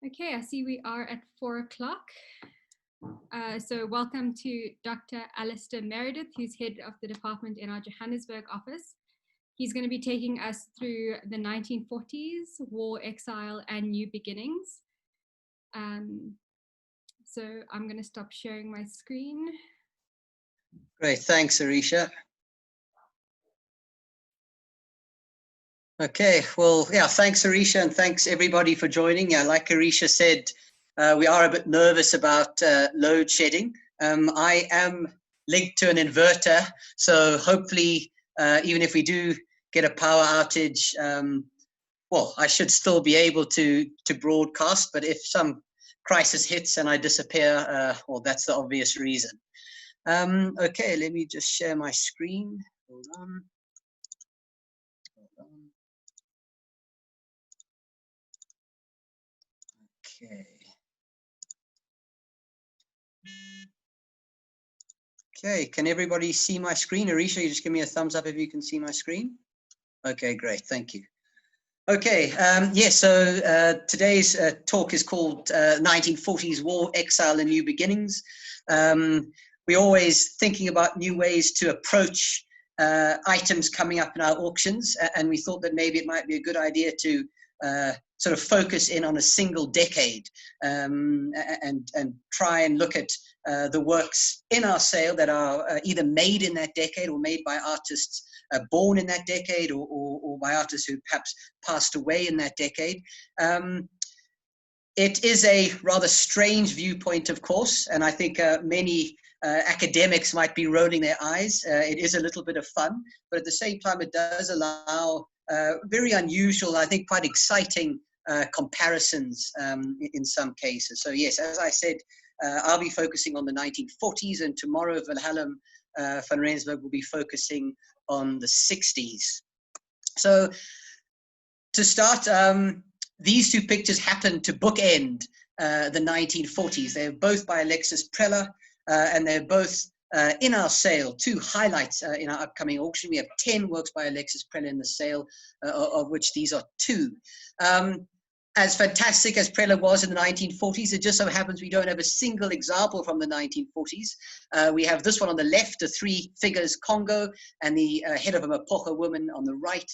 Okay, I see we are at 4 o'clock. So welcome to Dr. Alastair Meredith, who's head of the department in our Johannesburg office. He's going to be taking us through the 1940s, war, exile, and new beginnings. So I'm going to stop sharing my screen. Great, thanks, Arisha. Okay, well, yeah, thanks, Arisha, and thanks everybody for joining. Yeah, like Arisha said, we are a bit nervous about load shedding. I am linked to an inverter, so hopefully, even if we do get a power outage, well, I should still be able to broadcast, but if some crisis hits and I disappear, well, that's the obvious reason. Okay, let me just share my screen. Hold on. Okay. Okay, can everybody see my screen? Arisha, you just give me a thumbs up if you can see my screen. Okay, great, thank you. Okay, so today's talk is called 1940s War, Exile and New Beginnings. We're always thinking about new ways to approach items coming up in our auctions, and we thought that maybe it might be a good idea to sort of focus in on a single decade and try and look at the works in our sale that are either made in that decade or made by artists born in that decade or by artists who perhaps passed away in that decade. It is a rather strange viewpoint, of course, and I think many academics might be rolling their eyes. It is a little bit of fun, but at the same time, it does allow very unusual, I think quite exciting comparisons in some cases. So yes, as I said, I'll be focusing on the 1940s, and tomorrow Wilhelm van Rensburg will be focusing on the 60s. So to start, these two pictures happen to bookend the 1940s. They're both by Alexis Preller, and they're both in our sale, two highlights in our upcoming auction. We have 10 works by Alexis Preller in the sale, of which these are two. As fantastic as Preller was in the 1940s, it just so happens we don't have a single example from the 1940s. We have this one on the left, the three figures Congo, and the head of a Mapocha woman on the right.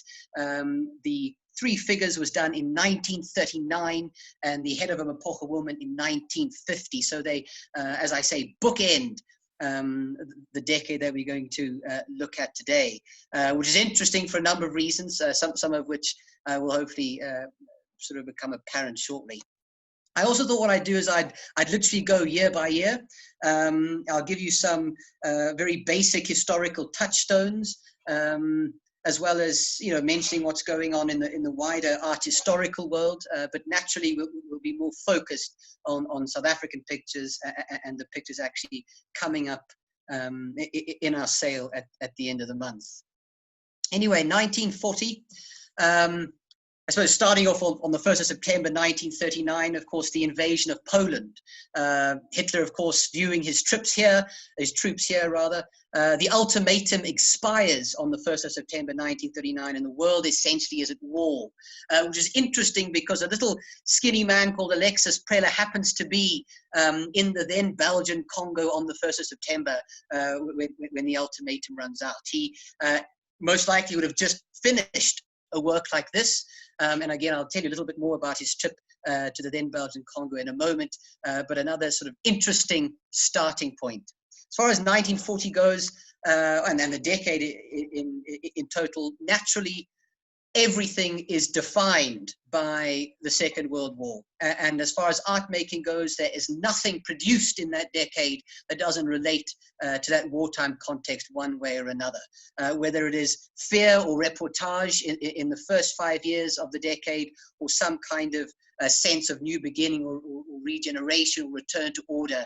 The three figures was done in 1939, and the head of a Mapocha woman in 1950. So they, as I say, bookend the decade that we're going to look at today, which is interesting for a number of reasons, some of which will hopefully sort of become apparent shortly. I also thought what I'd do is I'd literally go year by year. I'll give you some very basic historical touchstones, as well as mentioning what's going on in the wider art historical world. But naturally, we'll be more focused on South African pictures and the pictures actually coming up in our sale at the end of the month. Anyway, 1940. I suppose starting off on the 1st of September 1939, of course, the invasion of Poland. Hitler, of course, viewing his troops here, the ultimatum expires on the 1st of September 1939, and the world essentially is at war, which is interesting because a little skinny man called Alexis Preller happens to be in the then Belgian Congo on the 1st of September when the ultimatum runs out. He most likely would have just finished a work like this. And again, I'll tell you a little bit more about his trip to the then Belgian Congo in a moment, but another sort of interesting starting point. As far as 1940 goes, and then the decade in total, naturally, everything is defined by the Second World War. And as far as art making goes, there is nothing produced in that decade that doesn't relate to that wartime context one way or another. Whether it is fear or reportage in the first 5 years of the decade, or some kind of sense of new beginning or regeneration or return to order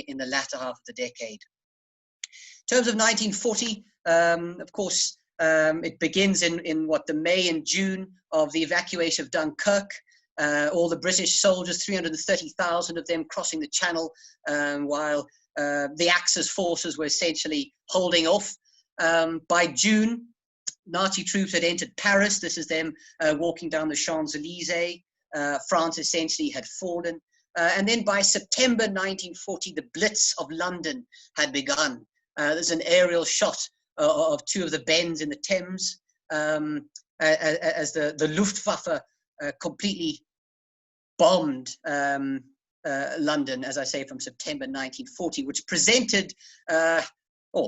in the latter half of the decade. In terms of 1940, of course, it begins in what the May and June of the evacuation of Dunkirk. All the British soldiers, 330,000 of them crossing the Channel, while the Axis forces were essentially holding off. By June, Nazi troops had entered Paris. This is them walking down the Champs-Élysées. France essentially had fallen. And then by September 1940, the Blitz of London had begun. There's an aerial shot of two of the bends in the Thames as the Luftwaffe completely bombed London, as I say, from September 1940, which presented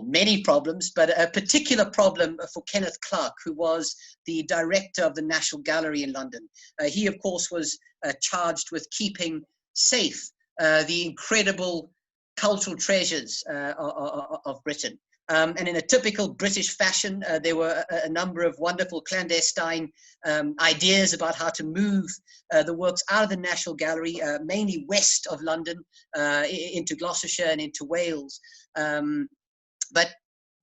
many problems, but a particular problem for Kenneth Clark, who was the director of the National Gallery in London. He, of course, was charged with keeping safe the incredible cultural treasures of Britain. And in a typical British fashion, there were a number of wonderful clandestine ideas about how to move the works out of the National Gallery, mainly west of London, into Gloucestershire and into Wales. But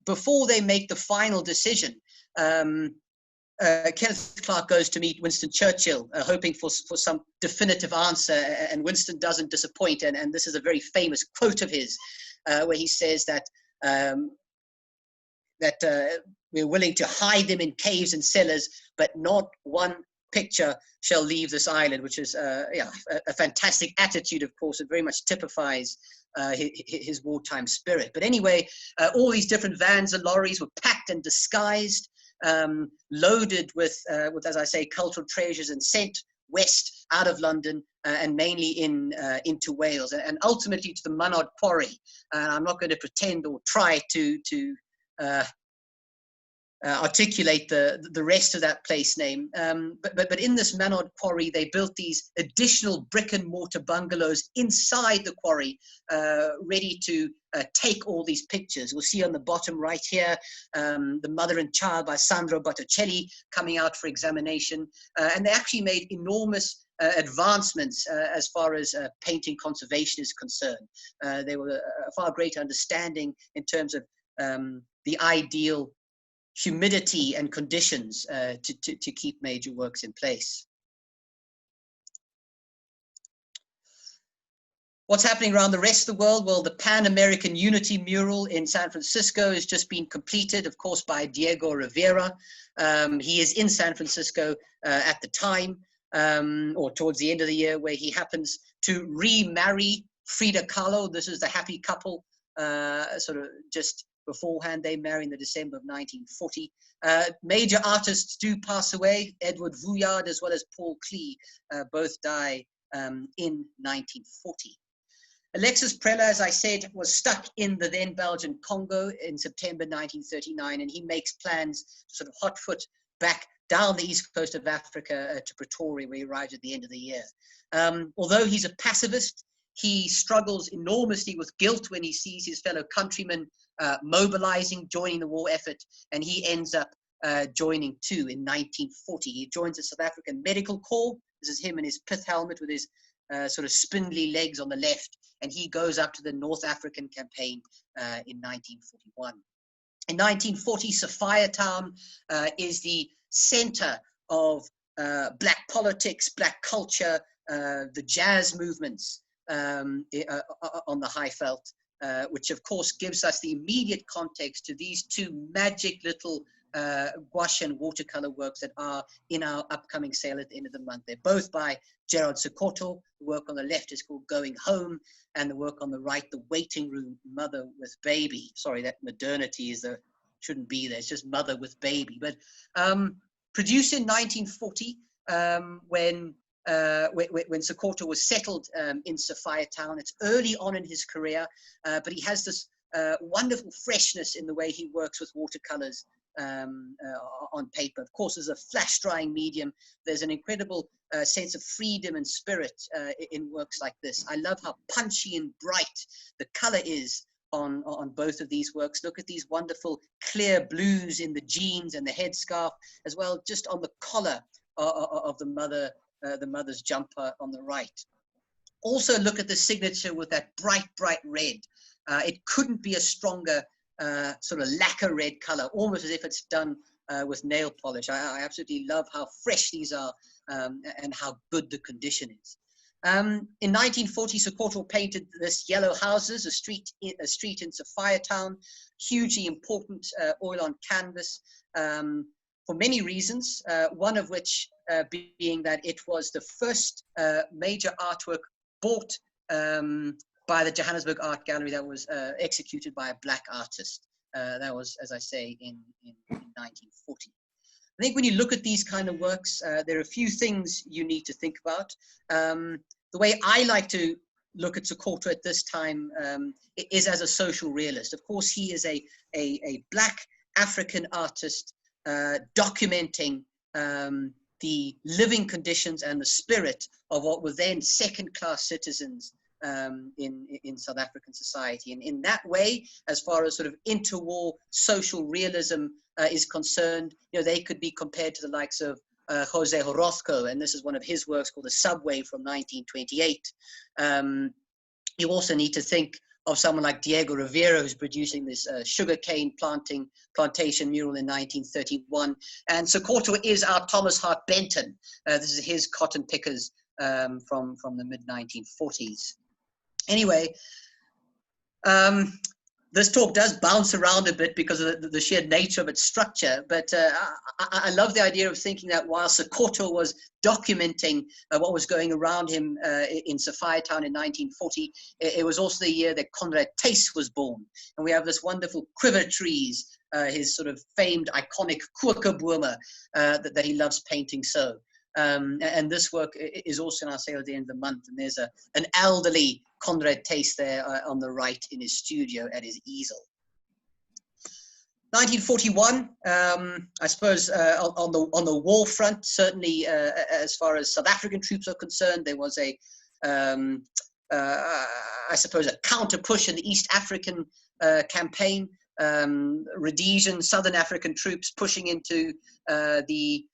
before they make the final decision, Kenneth Clark goes to meet Winston Churchill, hoping for some definitive answer, and Winston doesn't disappoint. And this is a very famous quote of his, where he says that we're willing to hide them in caves and cellars, but not one picture shall leave this island, which is a fantastic attitude, of course. It very much typifies his wartime spirit. But anyway, all these different vans and lorries were packed and disguised, loaded with, as I say, cultural treasures, and sent west out of London and mainly into Wales, and ultimately to the Manod Quarry. I'm not going to pretend or try to articulate the rest of that place name. But in this Manod Quarry, they built these additional brick and mortar bungalows inside the quarry, ready to take all these pictures. We'll see on the bottom right here, the Mother and Child by Sandro Botticelli coming out for examination. And they actually made enormous advancements as far as painting conservation is concerned. There were a far greater understanding in terms of the ideal humidity and conditions to keep major works in place. What's happening around the rest of the world? Well, the Pan-American Unity mural in San Francisco has just been completed, of course, by Diego Rivera. He is in San Francisco at the time, or towards the end of the year, where he happens to remarry Frida Kahlo. This is the happy couple, sort of just beforehand. They marry in the December of 1940. Major artists do pass away. Edward Vuillard as well as Paul Klee both die in 1940. Alexis Preller, as I said, was stuck in the then Belgian Congo in September 1939, and he makes plans to sort of hot foot back down the east coast of Africa to Pretoria, where he arrives at the end of the year. Although he's a pacifist, he struggles enormously with guilt when he sees his fellow countrymen mobilizing, joining the war effort, and he ends up joining too in 1940. He joins the South African Medical Corps. This is him in his pith helmet with his sort of spindly legs on the left, and he goes up to the North African campaign in 1941. In 1940, Sophiatown is the center of black politics, black culture, the jazz movements on the High Veld, which of course gives us the immediate context to these two magic little gouache and watercolor works that are in our upcoming sale at the end of the month. They're both by Gerard Sekoto. The work on the left is called Going Home, and the work on the right, The Waiting Room, Mother with Baby. Sorry, that modernity shouldn't be there. It's just Mother with Baby. But produced in 1940, when Sekoto was settled in Sophiatown. It's early on in his career, but he has this wonderful freshness in the way he works with watercolors on paper. Of course, as a flash drying medium, there's an incredible sense of freedom and spirit in works like this. I love how punchy and bright the color is on both of these works. Look at these wonderful clear blues in the jeans and the headscarf, as well just on the collar of the mother's jumper on the right. Also look at the signature with that bright red. It couldn't be a stronger sort of lacquer red color, almost as if it's done with nail polish. I absolutely love how fresh these are and how good the condition is. In 1940, Sekoto painted this Yellow Houses, a street in Sophiatown, hugely important oil on canvas. for many reasons, one of which being that it was the first major artwork bought by the Johannesburg Art Gallery that was executed by a black artist. That was, as I say, in 1940. I think when you look at these kind of works, there are a few things you need to think about. The way I like to look at Sekoto at this time is as a social realist. Of course, he is a black African artist documenting the living conditions and the spirit of what were then second-class citizens in South African society. And in that way, as far as sort of interwar social realism is concerned, you know, they could be compared to the likes of Jose Orozco, and this is one of his works called The Subway from 1928. You also need to think of someone like Diego Rivera, who's producing this sugarcane plantation mural in 1931. And Sekoto is our Thomas Hart Benton. This is his cotton pickers from the mid-1940s. Anyway, this talk does bounce around a bit because of the sheer nature of its structure, but I love the idea of thinking that while Sekoto was documenting what was going around him in Sophiatown in 1940, it was also the year that Conrad was born. And we have this wonderful quiver trees, his sort of famed, iconic Koenakeefe that he loves painting so. And this work is also in our sale at the end of the month. And there's an elderly Conrad there on the right in his studio at his easel. 1941, I suppose on the war front, certainly as far as South African troops are concerned, there was I suppose a counter push in the East African campaign. Rhodesian, Southern African troops pushing into the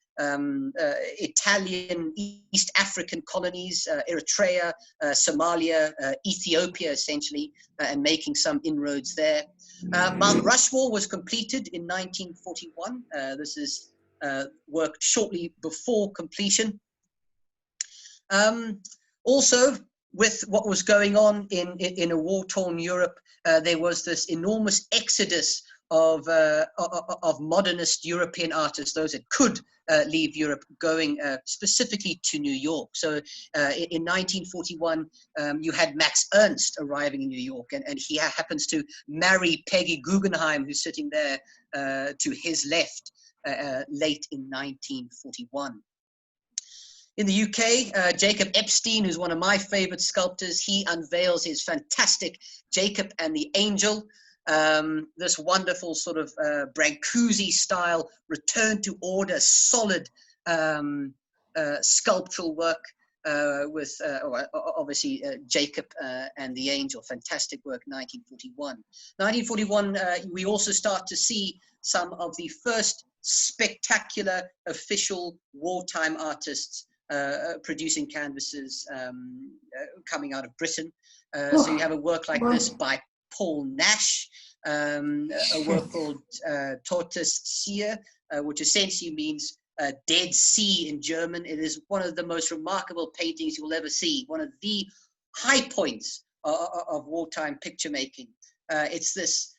Italian East African colonies, Eritrea, Somalia, Ethiopia, essentially, and making some inroads there. Mount Rushmore was completed in 1941. This is work shortly before completion. Also, with what was going on in a war-torn Europe, there was this enormous exodus of modernist European artists, those that could leave Europe, going specifically to New York. So in 1941, you had Max Ernst arriving in New York, and he happens to marry Peggy Guggenheim, who's sitting there to his left, late in 1941. In the UK, Jacob Epstein, who's one of my favorite sculptors, he unveils his fantastic Jacob and the Angel, this wonderful sort of Brancusi style, return to order, solid sculptural work with obviously Jacob and the Angel, fantastic work, 1941. 1941, we also start to see some of the first spectacular official wartime artists producing canvases coming out of Britain. So you have a work like this by Paul Nash, a work called Totes See, which essentially means Dead Sea in German. It is one of the most remarkable paintings you will ever see, one of the high points of wartime picture making. It's this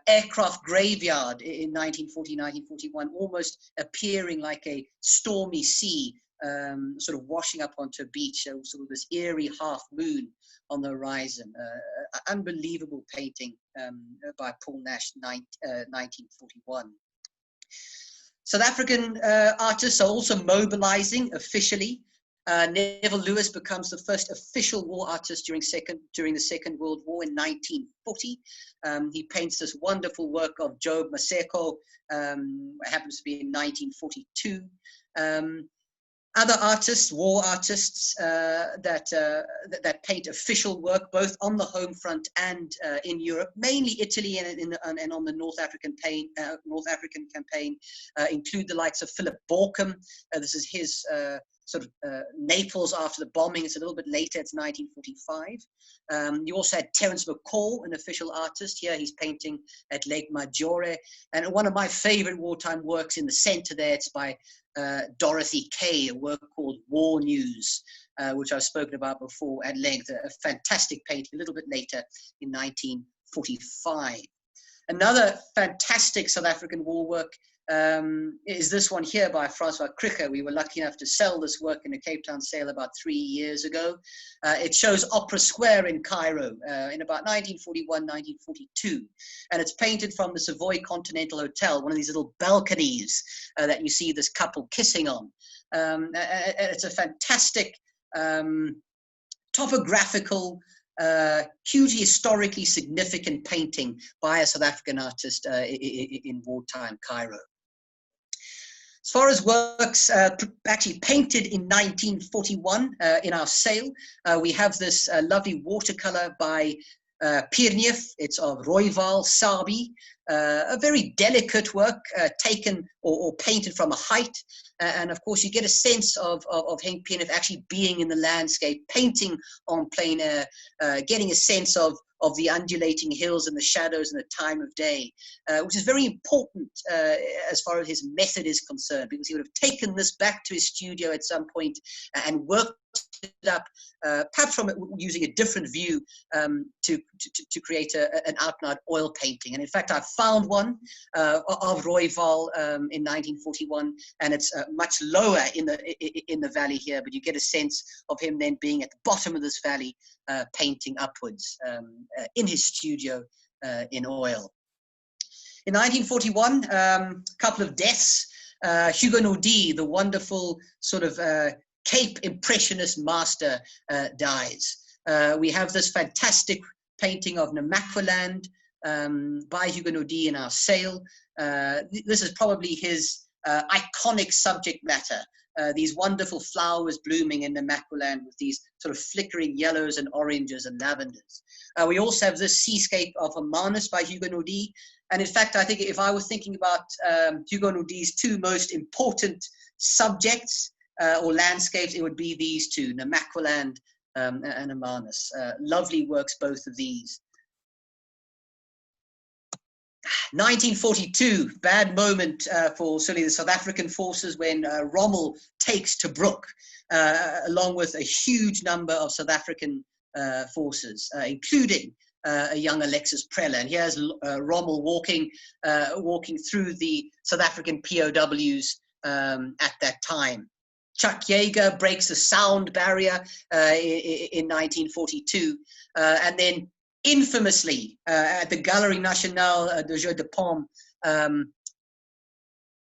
aircraft graveyard in 1940, 1941, almost appearing like a stormy sea, sort of washing up onto a beach, sort of this eerie half moon on the horizon. Unbelievable painting by Paul Nash, 1941. South African artists are also mobilizing officially. Neville Lewis becomes the first official war artist during the Second World War in 1940. He paints this wonderful work of Job Maseko, happens to be in 1942. Other artists, war artists, that paint official work both on the home front and in Europe, mainly Italy and on the North African campaign, include the likes of Philip Borkum. This is his sort of Naples after the bombing. It's a little bit later, it's 1945. You also had Terence McCall, an official artist. Here he's painting at Lake Maggiore. And one of my favorite wartime works in the center there, it's by Dorothy Kay, a work called War News, which I've spoken about before at length, a fantastic painting a little bit later in 1945. Another fantastic South African war work is this one here by Francois Cricher. We were lucky enough to sell this work in a Cape Town sale about 3 years ago. It shows Opera Square in Cairo in about 1941, 1942. And it's painted from the Savoy Continental Hotel, one of these little balconies that you see this couple kissing on. And it's a fantastic topographical, hugely historically significant painting by a South African artist in wartime Cairo. As far as works actually painted in 1941 in our sale, we have this lovely watercolor by Pierneef. It's of Rooival Sabi, a very delicate work taken or painted from a height. And of course, you get a sense of Henk Pierneef actually being in the landscape, painting on plein air, getting a sense of the undulating hills and the shadows and the time of day, which is very important as far as his method is concerned, because he would have taken this back to his studio at some point and worked it up, perhaps from using a different view to create an out-and-out oil painting. And in fact, I found one of Rooival in 1941, and it's much lower in the valley here, but you get a sense of him then being at the bottom of this valley, painting upwards in his studio in oil. In 1941, a couple of deaths. Hugo Naudé, the wonderful sort of Cape Impressionist master, dies. We have this fantastic painting of Namakwaland by Hugo Naudé in our sale. This is probably his iconic subject matter. These wonderful flowers blooming in Namakwaland with these sort of flickering yellows and oranges and lavenders. We also have this seascape of Hermanus by Hugo Naudé. And in fact, I think if I was thinking about Hugo Naudé's two most important subjects or landscapes, it would be these two, Namakwaland and Hermanus. Lovely works, both of these. 1942, bad moment for certainly the South African forces when Rommel takes Tobruk, along with a huge number of South African forces, including a young Alexis Preller. And here's Rommel walking through the South African POWs at that time. Chuck Yeager breaks the sound barrier in 1942, and then infamously, at the Galerie Nationale de Jeux de Paume,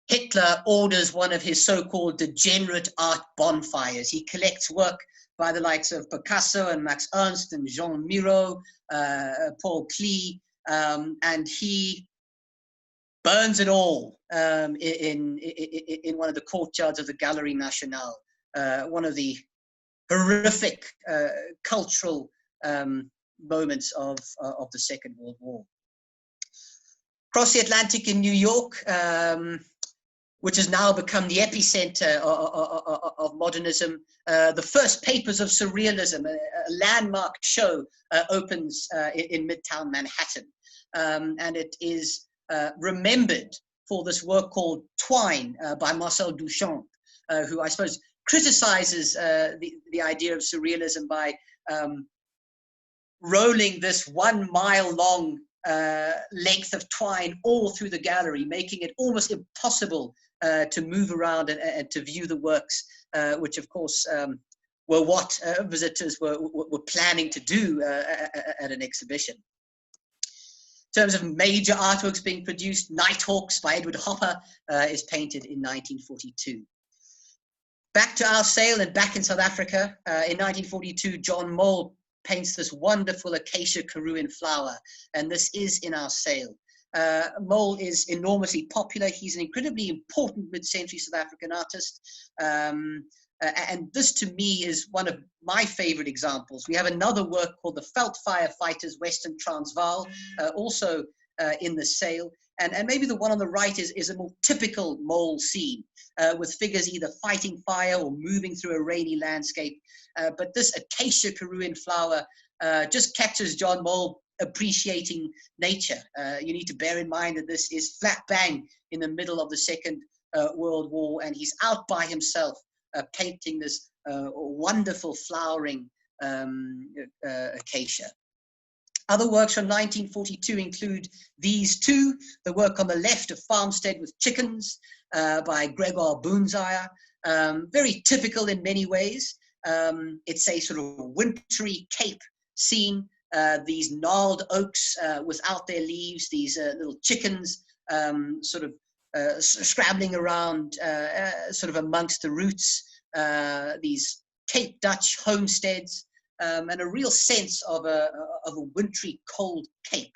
Hitler orders one of his so-called degenerate art bonfires. He collects work by the likes of Picasso and Max Ernst and Jean Miro, Paul Klee, and he burns it all in one of the courtyards of the Galerie Nationale, one of the horrific cultural moments of the Second World War. Across the Atlantic in New York, which has now become the epicenter of modernism, the first Papers of Surrealism, a landmark show, opens in Midtown Manhattan. And it is remembered for this work called Twine by Marcel Duchamp, who I suppose criticizes the idea of surrealism by rolling this 1 mile long length of twine all through the gallery, making it almost impossible to move around and to view the works, which of course were what visitors were planning to do at an exhibition. In terms of major artworks being produced, Nighthawks by Edward Hopper is painted in 1942. Back to our sale and back in South Africa, in 1942, John Mohl paints this wonderful acacia karoo in flower, and this is in our sale. Mohl is enormously popular. He's an incredibly important mid-century South African artist, and this to me is one of my favorite examples. We have another work called The Veld Firefighters, Western Transvaal, also in the sale. And maybe the one on the right is a more typical Mohl scene, with figures either fighting fire or moving through a rainy landscape. But this acacia karoo in flower just captures John Mohl appreciating nature. You need to bear in mind that this is flat bang in the middle of the Second World War, and he's out by himself painting this wonderful flowering acacia. Other works from 1942 include these two, the work on the left of Farmstead with Chickens by Gregoire Boonzaier, very typical in many ways. It's a sort of wintry Cape scene, these gnarled oaks without their leaves, these little chickens sort of scrabbling around sort of amongst the roots, these Cape Dutch homesteads, and a real sense of a wintry, cold Cape.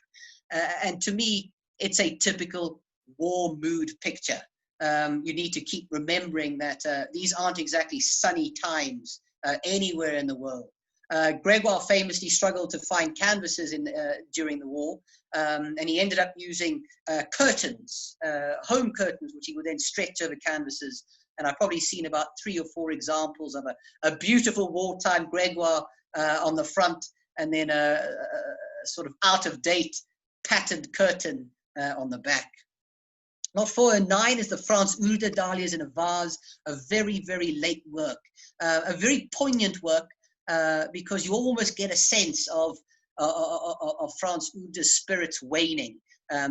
And to me, it's a typical war mood picture. You need to keep remembering that these aren't exactly sunny times anywhere in the world. Gregoire famously struggled to find canvases during the war, and he ended up using curtains, home curtains, which he would then stretch over canvases. And I've probably seen about 3 or 4 examples of a beautiful wartime Gregoire on the front, and then a sort of out-of-date patterned curtain on the back. Lot 4 and 9 is the France Ulde Dahlias in a Vase, a very, very late work, a very poignant work, because you almost get a sense of Franz Ulde's spirits waning,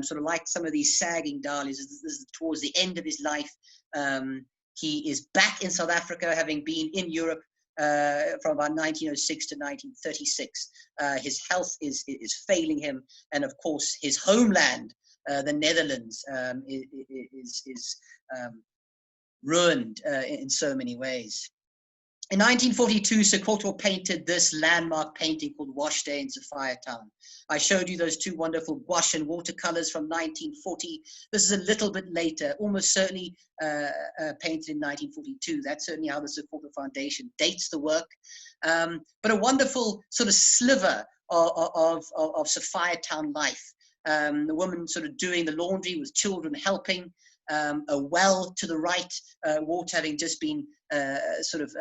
sort of like some of these sagging dahlias. This is towards the end of his life. He is back in South Africa, having been in Europe from about 1906 to 1936. His health is failing him, and of course his homeland, the Netherlands, is ruined in so many ways. In 1942, Sekoto painted this landmark painting called Washday in Sophiatown. I showed you those 2 wonderful gouache and watercolors from 1940. This is a little bit later, almost certainly painted in 1942. That's certainly how the Sekoto Foundation dates the work. But a wonderful sort of sliver of Sophiatown life. The woman sort of doing the laundry with children helping. A well to the right, water having just been sort of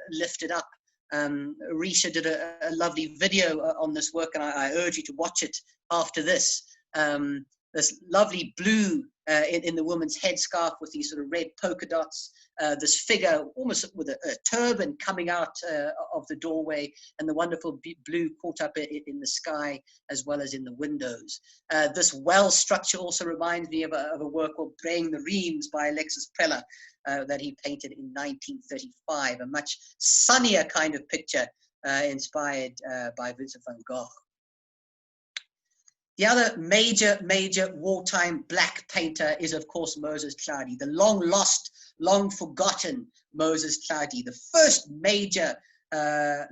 lifted up. Risha did a lovely video on this work, and I urge you to watch it after this. This lovely blue in the woman's headscarf with these sort of red polka dots, this figure almost with a turban coming out of the doorway, and the wonderful blue caught up in the sky as well as in the windows. This well structure also reminds me of a work called Breng the Reams by Alexis Preller that he painted in 1935, a much sunnier kind of picture inspired by Vincent van Gogh. The other major wartime black painter is, of course, Moses Claudi, the long lost, long forgotten Moses Claudi, the first major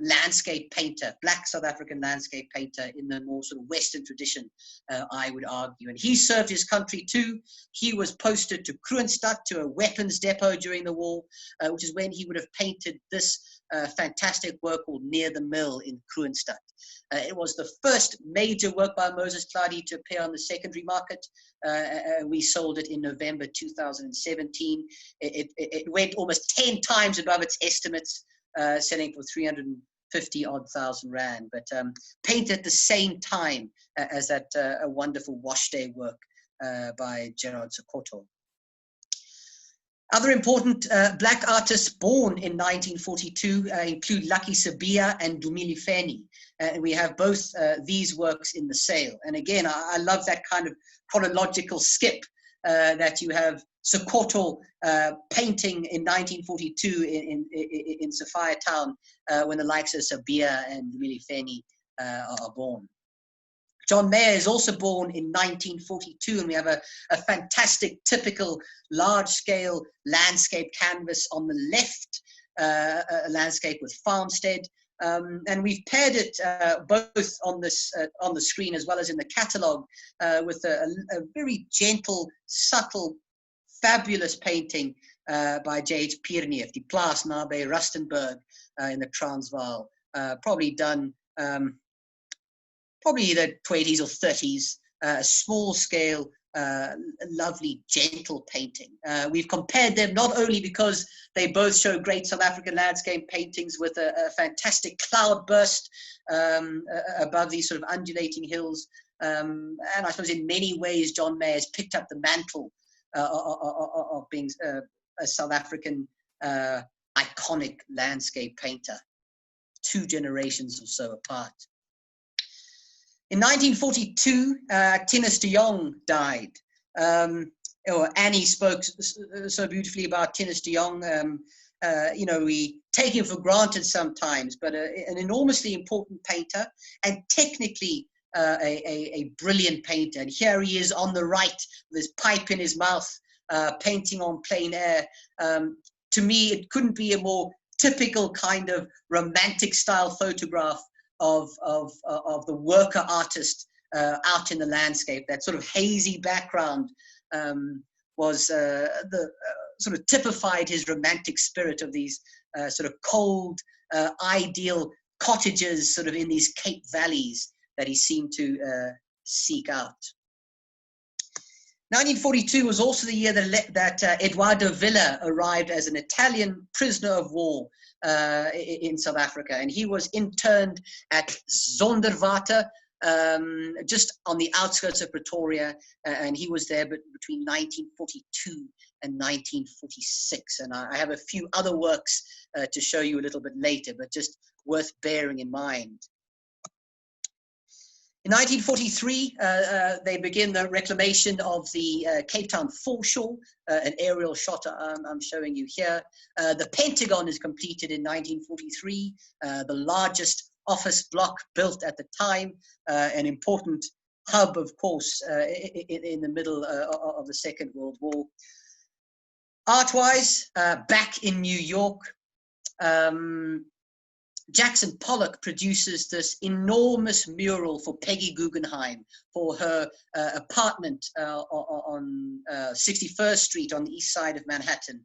landscape painter, black South African landscape painter in the more sort of Western tradition, I would argue. And he served his country too. He was posted to Kroonstad, to a weapons depot during the war, which is when he would have painted this fantastic work called Near the Mill in Kroonstad. It was the first major work by Moses Claudi to appear on the secondary market. We sold it in November 2017. It went almost 10 times above its estimates, selling for 350,000 rand, but painted at the same time as that a wonderful Washday work by Gerard Sekoto. Other important black artists born in 1942 include Lucky Sibirya and Dumilifeni. We have both these works in the sale. And again, I love that kind of chronological skip that you have Sekoto painting in 1942 in Sophiatown when the likes of Sibirya and Dumilifeni are born. John Mayer is also born in 1942, and we have a fantastic, typical, large-scale landscape canvas on the left, a landscape with Farmstead, and we've paired it both on the screen as well as in the catalogue with a very gentle, subtle, fabulous painting by J.H. Pierneef, Die Plaas naby Rustenburg in the Transvaal, probably done probably the 20s or 30s, small scale, lovely, gentle painting. We've compared them not only because they both show great South African landscape paintings with a fantastic cloud burst above these sort of undulating hills, and I suppose in many ways John Mayer has picked up the mantle of being a South African iconic landscape painter, 2 generations or so apart. In 1942, Tinus de Jong died. Annie spoke so beautifully about Tinus de Jong. You know, we take him for granted sometimes, but an enormously important painter, and technically a brilliant painter. And here he is on the right with his pipe in his mouth, painting on plein air. To me, it couldn't be a more typical kind of romantic style photograph of the worker artist out in the landscape. That sort of hazy background was sort of typified his romantic spirit of these sort of cold, ideal cottages sort of in these Cape valleys that he seemed to seek out. 1942 was also the year that Edoardo Villa arrived as an Italian prisoner of war in South Africa, and he was interned at Zonderwater, just on the outskirts of Pretoria, and he was there between 1942 and 1946. And I have a few other works to show you a little bit later, but just worth bearing in mind. In 1943, they begin the reclamation of the Cape Town foreshore, an aerial shot I'm showing you here. The Pentagon is completed in 1943, the largest office block built at the time, an important hub, of course, in the middle of the Second World War. Art-wise, back in New York, Jackson Pollock produces this enormous mural for Peggy Guggenheim for her apartment on 61st Street on the east side of Manhattan,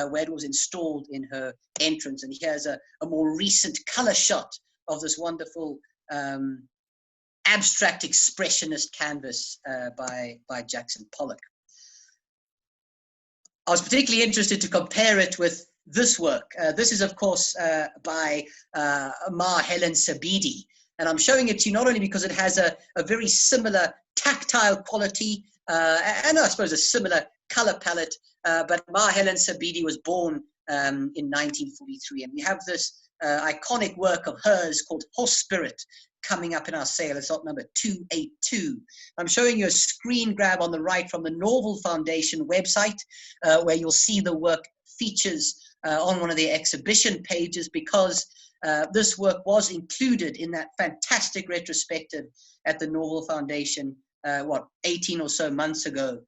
where it was installed in her entrance. And here's a more recent color shot of this wonderful abstract expressionist canvas by Jackson Pollock. I was particularly interested to compare it with this work. This is, of course, by Ma Helen Sabidi. And I'm showing it to you not only because it has a very similar tactile quality and I suppose a similar color palette, but Ma Helen Sabidi was born in 1943. And we have this iconic work of hers called Horse Spirit coming up in our sale. It's lot number 282. I'm showing you a screen grab on the right from the Norval Foundation website, where you'll see the work features on one of the exhibition pages, because this work was included in that fantastic retrospective at the Norval Foundation, 18 or so months ago.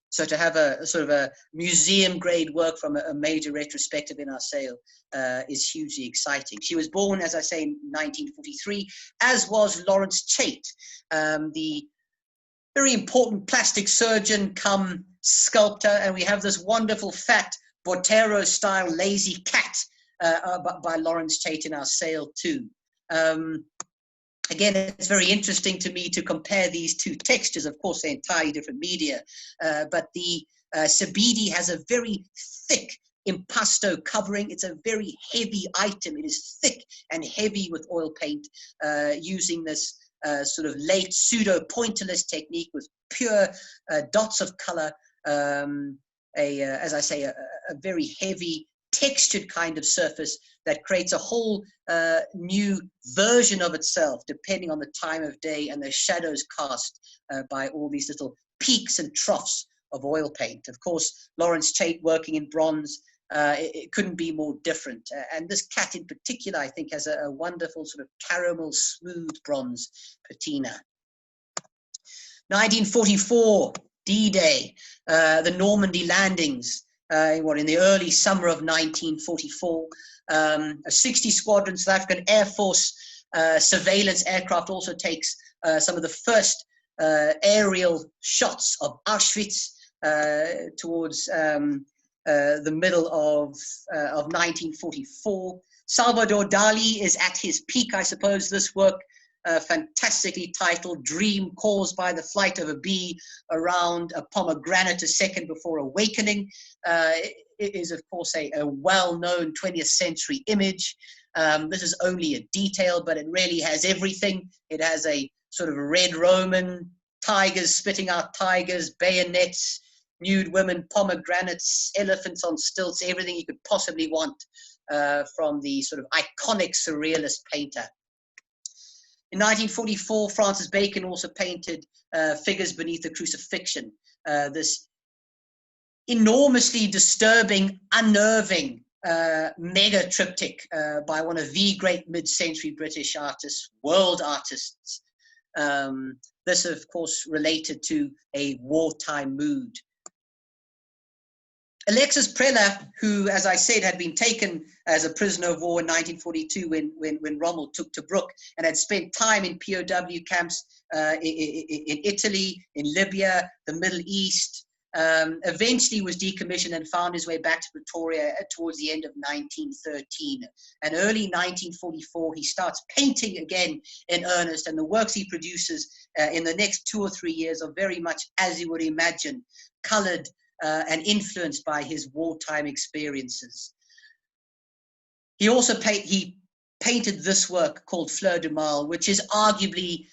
So to have a sort of a museum grade work from a major retrospective in our sale is hugely exciting. She was born, as I say, in 1943, as was Lawrence Chait, the very important plastic surgeon come sculptor, and we have this wonderful fat Botero style lazy cat by Lawrence Chait in our sale too. Again, it's very interesting to me to compare these two textures. Of course, they're entirely different media, but the Sabidi has a very thick impasto covering. It's a very heavy item. It is thick and heavy with oil paint, using this sort of late pseudo-pointillist technique with pure dots of color, as I say, a very heavy textured kind of surface that creates a whole new version of itself depending on the time of day and the shadows cast by all these little peaks and troughs of oil paint. Of course, Lawrence Chait working in bronze, it couldn't be more different. And this cat in particular, I think, has a wonderful sort of caramel smooth bronze patina. 1944, D-Day, the Normandy landings. In the early summer of 1944, a 60 Squadron South African Air Force surveillance aircraft also takes some of the first aerial shots of Auschwitz towards the middle of 1944. Salvador Dali is at his peak, I suppose. This work, fantastically titled Dream Caused by the Flight of a Bee Around a Pomegranate a Second Before Awakening. It is, of course, a well-known 20th century image. This is only a detail, but it really has everything. It has a sort of red Roman, tigers spitting out tigers, bayonets, nude women, pomegranates, elephants on stilts, everything you could possibly want from the sort of iconic surrealist painter. In 1944, Francis Bacon also painted Figures Beneath the Crucifixion, this enormously disturbing, unnerving mega triptych by one of the great mid-century British artists, world artists. This, of course, related to a wartime mood. Alexis Preller, who, as I said, had been taken as a prisoner of war in 1942 when Rommel took Tobruk, and had spent time in POW camps in Italy, in Libya, the Middle East, eventually was decommissioned and found his way back to Pretoria towards the end of 1913. And early 1944, he starts painting again in earnest, and the works he produces in the next 2 or 3 years are very much, as you would imagine, colored and influenced by his wartime experiences. He also painted this work called Fleur de Mal, which is arguably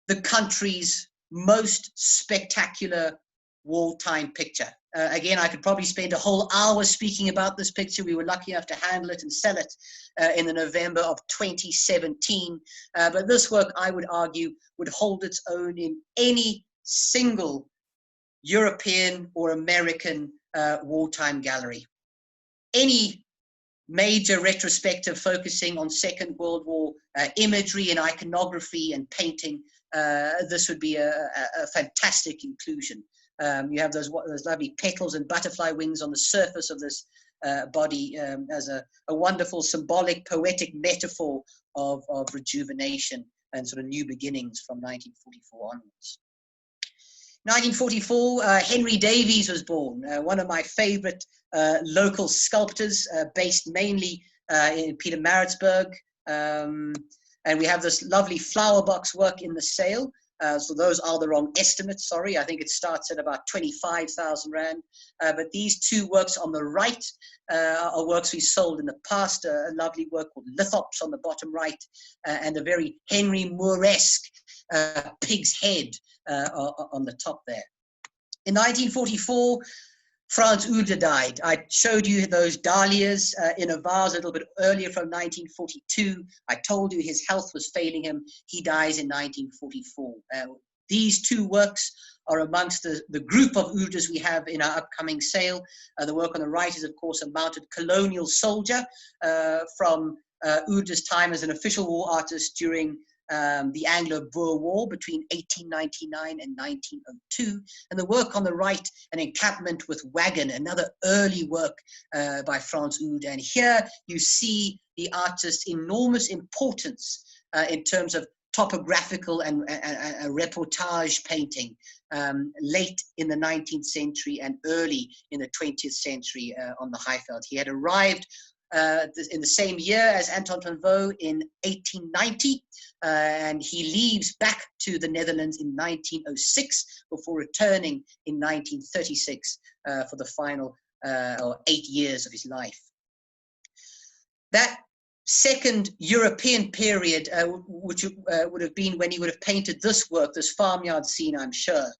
the country's most spectacular wartime picture. Again, I could probably spend a whole hour speaking about this picture. We were lucky enough to handle it and sell it in the November of 2017. But this work, I would argue, would hold its own in any single European or American wartime gallery. Any major retrospective focusing on Second World War imagery and iconography and painting, this would be a fantastic inclusion. You have those lovely petals and butterfly wings on the surface of this body as a wonderful symbolic, poetic metaphor of rejuvenation and sort of new beginnings from 1944 onwards. 1944, Henry Davies was born, one of my favorite local sculptors, based mainly in Pietermaritzburg. And we have this lovely flower box work in the sale. So those are the wrong estimates, sorry. I think it starts at about 25,000 Rand. But these two works on the right are works we sold in the past, a lovely work called Lithops on the bottom right, and a very Henry Moore-esque pig's head on the top there. In 1944, Frans Oede died. I showed you those dahlias in a vase a little bit earlier from 1942. I told you his health was failing him. He dies in 1944. These two works are amongst the group of Oedes we have in our upcoming sale. The work on the right is, of course, a mounted colonial soldier from Oede's time as an official war artist during the Anglo-Boer War between 1899 and 1902, and the work on the right, an encampment with wagon, another early work by Frans Oede. And here you see the artist's enormous importance in terms of topographical and reportage painting late in the 19th century and early in the 20th century on the Highveld. He had arrived in the same year as Anton van Wouw in 1890, and he leaves back to the Netherlands in 1906 before returning in 1936 for the final 8 years of his life. That second European period, which would have been when he would have painted this work, this farmyard scene, I'm sure.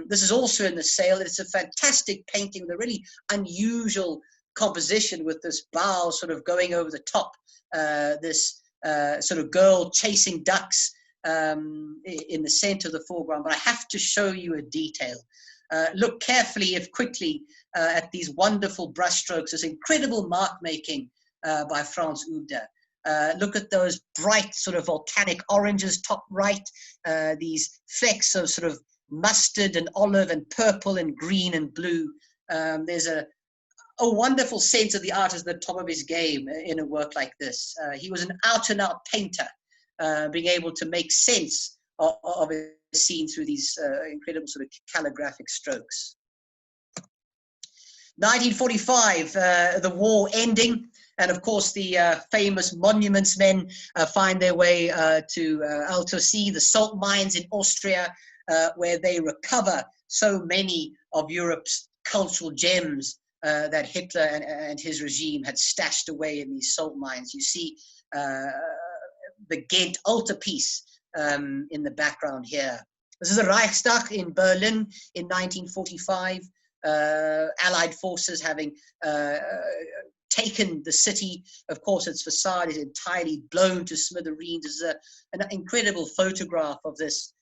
This is also in the sale. It's a fantastic painting with a really unusual composition with this bow sort of going over the top, this sort of girl chasing ducks in the center of the foreground. But I have to show you a detail. Look carefully, if quickly, at these wonderful brushstrokes, this incredible mark making by Frans Oede. Look at those bright sort of volcanic oranges top right, these flecks of sort of mustard and olive and purple and green and blue. There's a wonderful sense of the artist at the top of his game in a work like this. He was an out-and-out painter, being able to make sense of a scene through these incredible sort of calligraphic strokes. 1945, the war ending, and of course the famous monuments men find their way to Altosi, the salt mines in Austria, where they recover so many of Europe's cultural gems that Hitler and his regime had stashed away in these salt mines. You see the Ghent altarpiece in the background here. This is the Reichstag in Berlin in 1945. Allied forces having taken the city. Of course, its facade is entirely blown to smithereens. There's an incredible photograph of this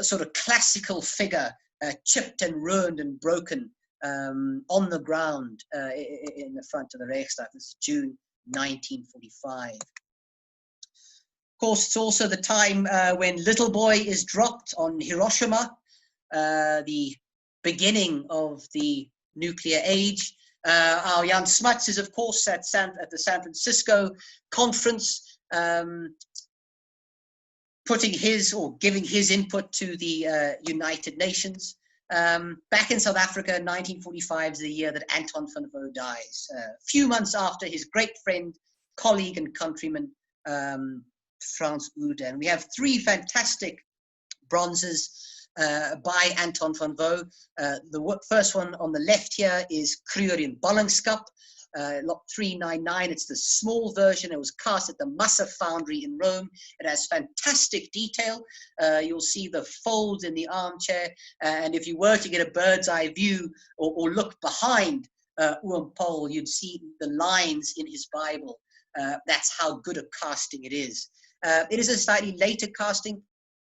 sort of classical figure, chipped and ruined and broken on the ground in the front of the Reichstag. This is June 1945. Of course, it's also the time when Little Boy is dropped on Hiroshima, the beginning of the nuclear age. Our Jan Smuts is, of course, at the San Francisco conference, putting his or giving his input to the United Nations. Back in South Africa, 1945 is the year that Anton van Wouw dies. A few months after his great friend, colleague, and countryman, Frans Oede. And we have three fantastic bronzes by Anton van Wouw. The first one on the left here is Kruger in Ballingskap, lot 399. It's the small version. It was cast at the Massa Foundry in Rome. It has fantastic detail. You'll see the folds in the armchair. And if you were to get a bird's eye view or look behind Mohl, you'd see the lines in his Bible. That's how good a casting it is. It is a slightly later casting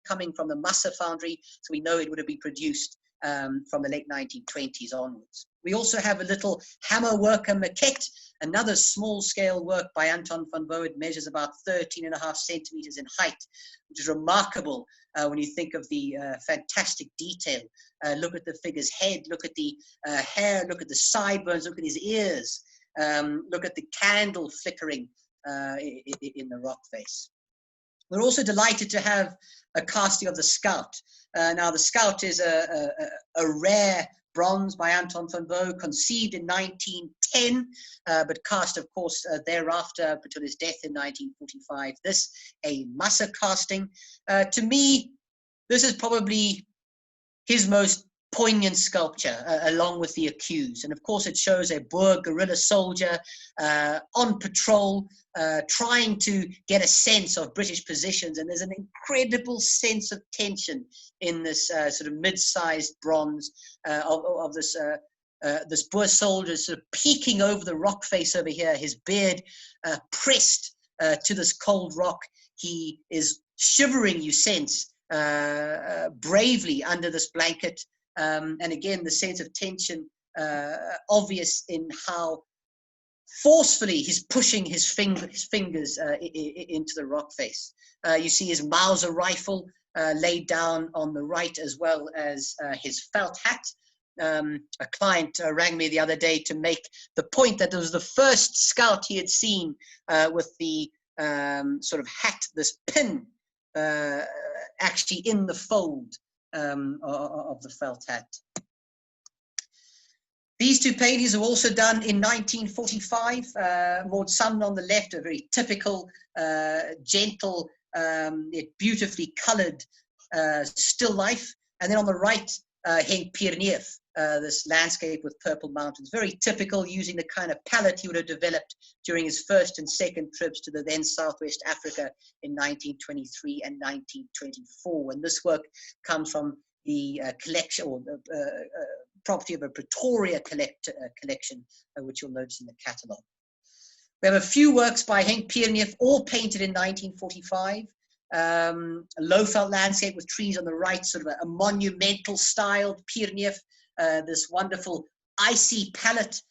coming from the Massa Foundry, so we know it would have been produced from the late 1920s onwards. We also have a little hammer worker maquette, another small-scale work by Anton van Wouw. It measures about 13.5 centimeters in height, which is remarkable when you think of the fantastic detail. Look at the figure's head, look at the hair, look at the sideburns, look at his ears, look at the candle flickering in the rock face. We're also delighted to have a casting of the Scout. Now, the Scout is a rare bronze by Anton van Wouw, conceived in 1910, but cast, of course, thereafter until his death in 1945. This, a Massa casting. To me, this is probably his most poignant sculpture, along with the Accused. And of course, it shows a Boer guerrilla soldier on patrol, trying to get a sense of British positions. And there's an incredible sense of tension in this sort of mid-sized bronze of this this Boer soldier sort of peeking over the rock face over here, his beard pressed to this cold rock. He is shivering, you sense, bravely under this blanket. And again, the sense of tension obvious in how forcefully he's pushing his fingers into the rock face. You see his Mauser rifle laid down on the right, as well as his felt hat. A client rang me the other day to make the point that it was the first Scout he had seen with the sort of hat, this pin, actually in the fold of the felt hat. These two paintings were also done in 1945. Maud Sumner on the left, a very typical, gentle, yet beautifully coloured still life. And then on the right, Pierneef, this landscape with purple mountains, very typical, using the kind of palette he would have developed during his first and second trips to the then Southwest Africa in 1923 and 1924. And this work comes from the collection, or the property of a Pretoria collection, which you'll notice in the catalogue. We have a few works by Henk Pierneef, all painted in 1945. A low-felt landscape with trees on the right, sort of a monumental styled Pierneef, this wonderful icy palette,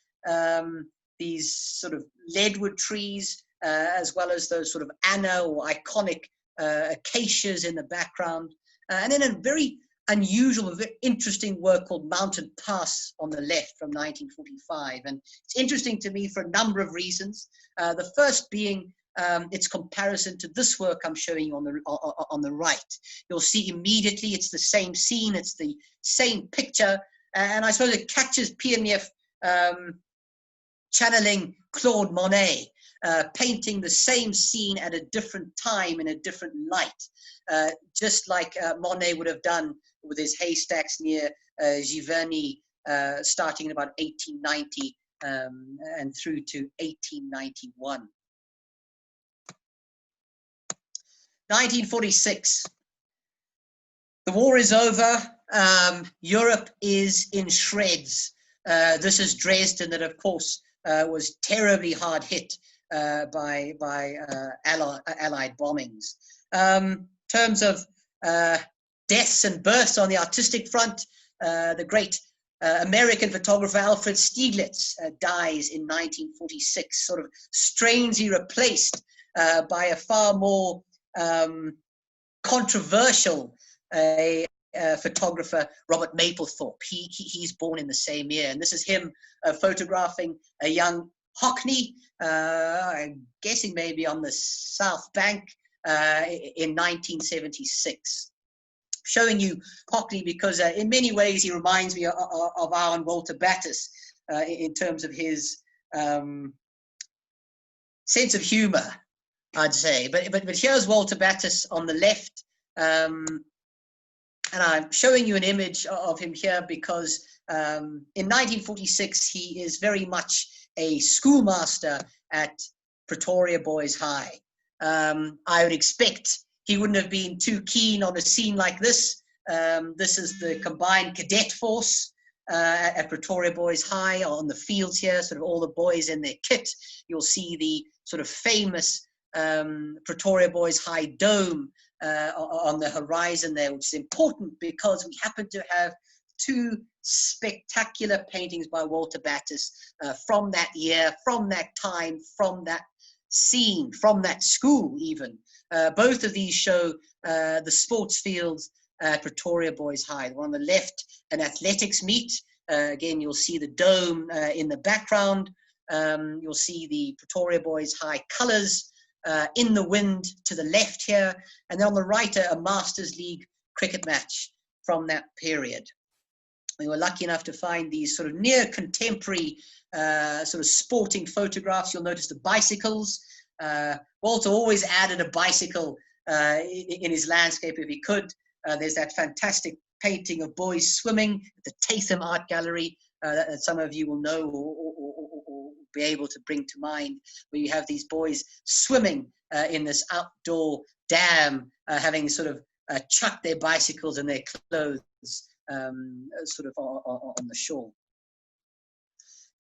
these sort of leadwood trees, as well as those sort of Anna or iconic acacias in the background. And then a very unusual, very interesting work called Mountain Pass on the left from 1945. And it's interesting to me for a number of reasons. The first being its comparison to this work I'm showing you on the right. You'll see immediately it's the same scene, it's the same picture, and I suppose it catches Pierneef channeling Claude Monet, painting the same scene at a different time in a different light, just like Monet would have done with his haystacks near Giverny, starting in about 1890 and through to 1891. 1946. The war is over. Europe is in shreds. This is Dresden, that of course was terribly hard hit by Allied bombings. In terms of deaths and births on the artistic front, the great American photographer Alfred Stieglitz dies in 1946, sort of strangely replaced by a far more controversial photographer, Robert Mapplethorpe. He's born in the same year, and this is him photographing a young Hockney, I'm guessing maybe on the South Bank in 1976. Showing you Hockney because in many ways he reminds me of our and Walter Battiss in terms of his sense of humor, I'd say. But here's Walter Battiss on the left. And I'm showing you an image of him here because in 1946, he is very much a schoolmaster at Pretoria Boys High. I would expect he wouldn't have been too keen on a scene like this. This is the combined cadet force at Pretoria Boys High on the fields here, sort of all the boys in their kit. You'll see the sort of famous Pretoria Boys High dome on the horizon there, which is important because we happen to have two spectacular paintings by Walter Battiss from that year, from that time, from that scene, from that school even. Both of these show the sports fields at Pretoria Boys High. The one on the left, an athletics meet. Again, you'll see the dome in the background. You'll see the Pretoria Boys High colours in the wind to the left here, and then on the right a Masters League cricket match from that period. We were lucky enough to find these sort of near contemporary sort of sporting photographs. You'll notice the bicycles. Walter always added a bicycle in his landscape if he could. There's that fantastic painting of boys swimming at the Tatham Art Gallery that some of you will know or be able to bring to mind, where you have these boys swimming in this outdoor dam, having sort of chucked their bicycles and their clothes sort of on the shore.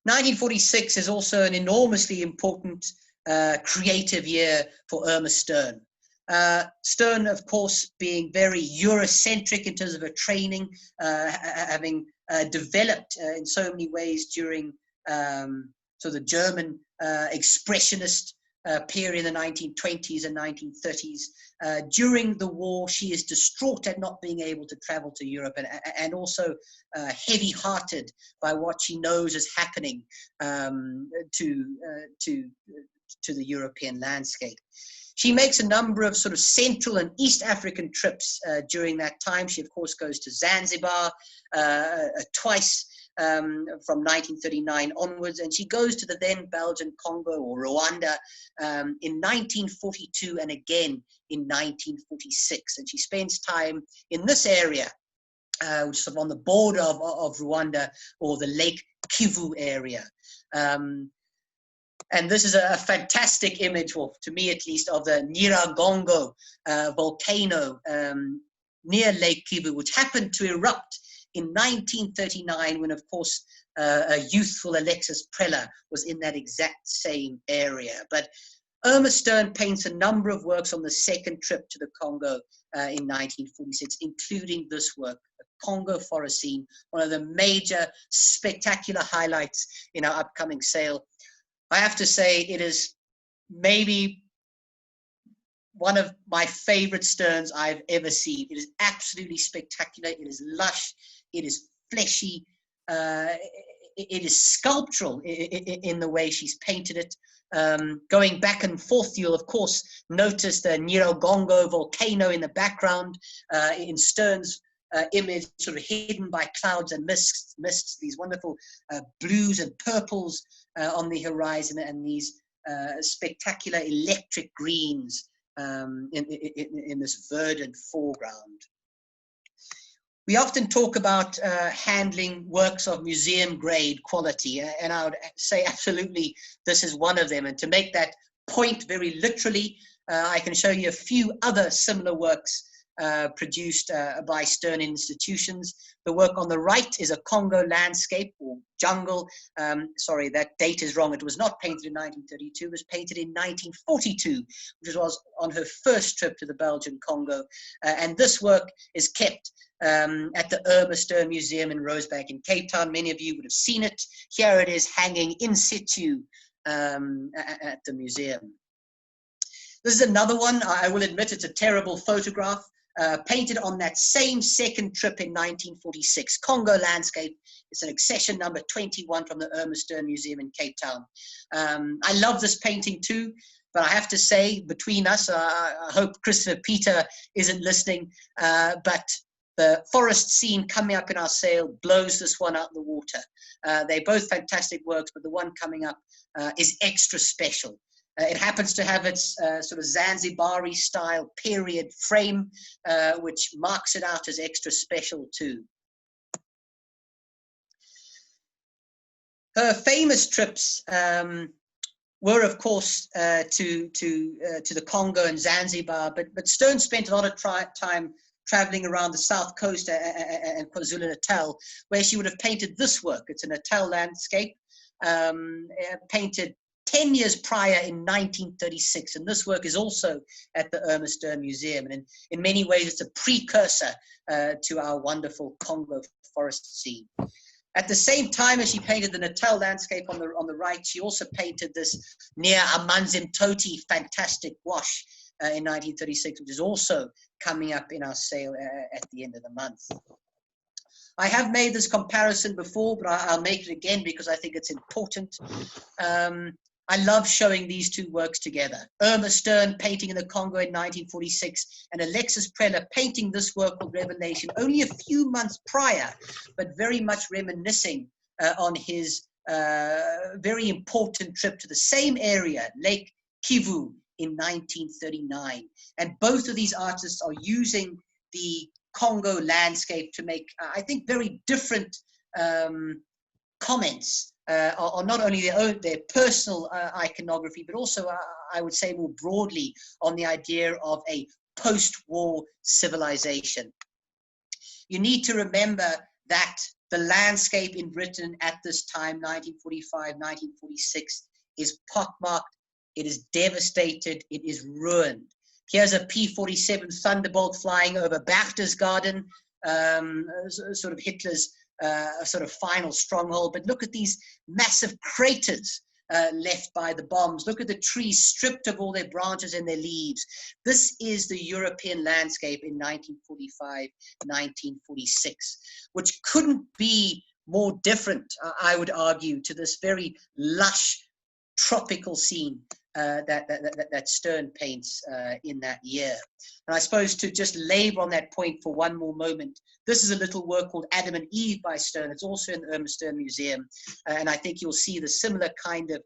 1946 is also an enormously important creative year for Irma Stern. Stern, of course, being very Eurocentric in terms of her training, having developed in so many ways during the German expressionist period in the 1920s and 1930s. During the war, she is distraught at not being able to travel to Europe and also heavy-hearted by what she knows is happening to the European landscape. She makes a number of sort of Central and East African trips during that time. She, of course, goes to Zanzibar twice from 1939 onwards, and she goes to the then Belgian Congo or Rwanda in 1942 and again in 1946. And she spends time in this area, which is on the border of Rwanda, or the Lake Kivu area. And this is a fantastic image, well, to me at least, of the Nyiragongo volcano near Lake Kivu, which happened to erupt in 1939 when, of course, a youthful Alexis Preller was in that exact same area. But Irma Stern paints a number of works on the second trip to the Congo in 1946, including this work, the Congo forest scene, one of the major spectacular highlights in our upcoming sale. I have to say it is maybe one of my favorite Sterns I've ever seen. It is absolutely spectacular. It is lush. It is fleshy. It is sculptural in the way she's painted it. Going back and forth, you'll of course notice the Nyiragongo volcano in the background. In Stern's image, sort of hidden by clouds and mists, these wonderful blues and purples on the horizon, and these spectacular electric greens in this verdant foreground. We often talk about handling works of museum grade quality, and I would say absolutely this is one of them. And to make that point very literally, I can show you a few other similar works produced by Stern Institutions. The work on the right is a Congo landscape or jungle. Sorry, that date is wrong. It was not painted in 1932. It was painted in 1942, which was on her first trip to the Belgian Congo. And this work is kept at the Irma Stern Museum in Rosebank in Cape Town. Many of you would have seen it. Here it is hanging in situ at the museum. This is another one. I will admit it's a terrible photograph. Painted on that same second trip in 1946, Congo landscape. It's an accession number 21 from the Irma Stern Museum in Cape Town. I love this painting too, but I have to say, between us, I hope Christopher Peter isn't listening, but the forest scene coming up in our sale blows this one out of the water. They're both fantastic works, but the one coming up is extra special. It happens to have its sort of Zanzibari style period frame, which marks it out as extra special too. Her famous trips were, of course, to the Congo and Zanzibar, but Stern spent a lot of time traveling around the south coast and KwaZulu-Natal, where she would have painted this work. It's a Natal landscape, painted 10 years prior in 1936, and this work is also at the Irma Stern Museum, and in many ways it's a precursor to our wonderful Congo forest scene. At the same time as she painted the Natal landscape on the right, she also painted this near Amanzimtoti fantastic wash in 1936, which is also coming up in our sale at the end of the month. I have made this comparison before, but I'll make it again because I think it's important. I love showing these two works together. Irma Stern painting in the Congo in 1946 and Alexis Preller painting this work called Revelation only a few months prior, but very much reminiscing on his very important trip to the same area, Lake Kivu, in 1939. And both of these artists are using the Congo landscape to make, I think, very different comments on not only their personal iconography, but also, I would say more broadly, on the idea of a post-war civilization. You need to remember that the landscape in Britain at this time, 1945, 1946, is pockmarked, it is devastated, it is ruined. Here's a P-47 Thunderbolt flying over Berchtesgaden, sort of Hitler's sort of final stronghold. But look at these massive craters left by the bombs. Look at the trees stripped of all their branches and their leaves. This is the European landscape in 1945, 1946, which couldn't be more different, I would argue, to this very lush tropical scene that Stern paints in that year. And I suppose to just labor on that point for one more moment, this is a little work called Adam and Eve by Stern. It's also in the Irma Stern Museum. And I think you'll see the similar kind of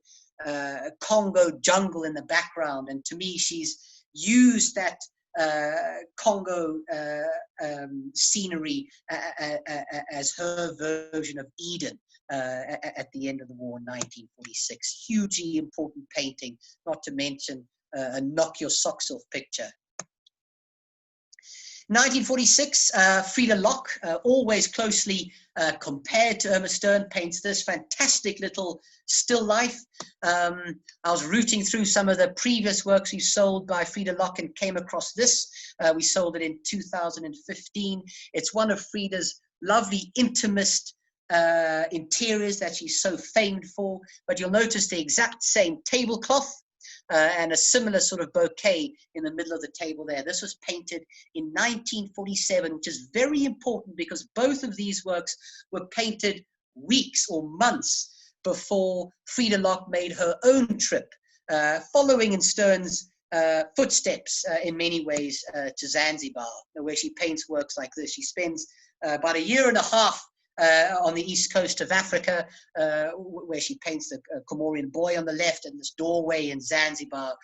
Congo jungle in the background. And to me, she's used that Congo scenery as her version of Eden at the end of the war in 1946. Hugely important painting, not to mention a knock your socks off picture. 1946, Frida Locke, always closely compared to Irma Stern, paints this fantastic little still life. I was rooting through some of the previous works we sold by Frida Locke and came across this. We sold it in 2015. It's one of Frida's lovely intimate interiors that she's so famed for, but you'll notice the exact same tablecloth and a similar sort of bouquet in the middle of the table there. This was painted in 1947, which is very important because both of these works were painted weeks or months before Frida Locke made her own trip, following in Stern's footsteps in many ways to Zanzibar, where she paints works like this. She spends about a year and a half on the east coast of Africa, where she paints the Comorian boy on the left and this doorway in Zanzibar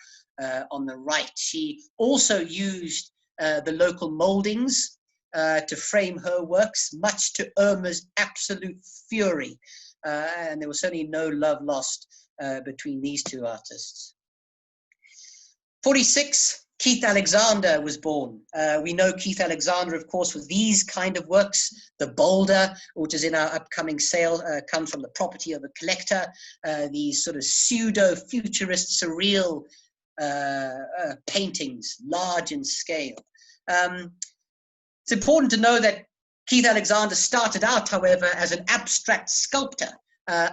on the right. She also used the local moldings to frame her works, much to Irma's absolute fury. And there was certainly no love lost between these two artists. 46, Keith Alexander was born. We know Keith Alexander, of course, with these kind of works. The Boulder, which is in our upcoming sale, comes from the property of a collector. These sort of pseudo-futurist, surreal paintings, large in scale. It's important to know that Keith Alexander started out, however, as an abstract sculptor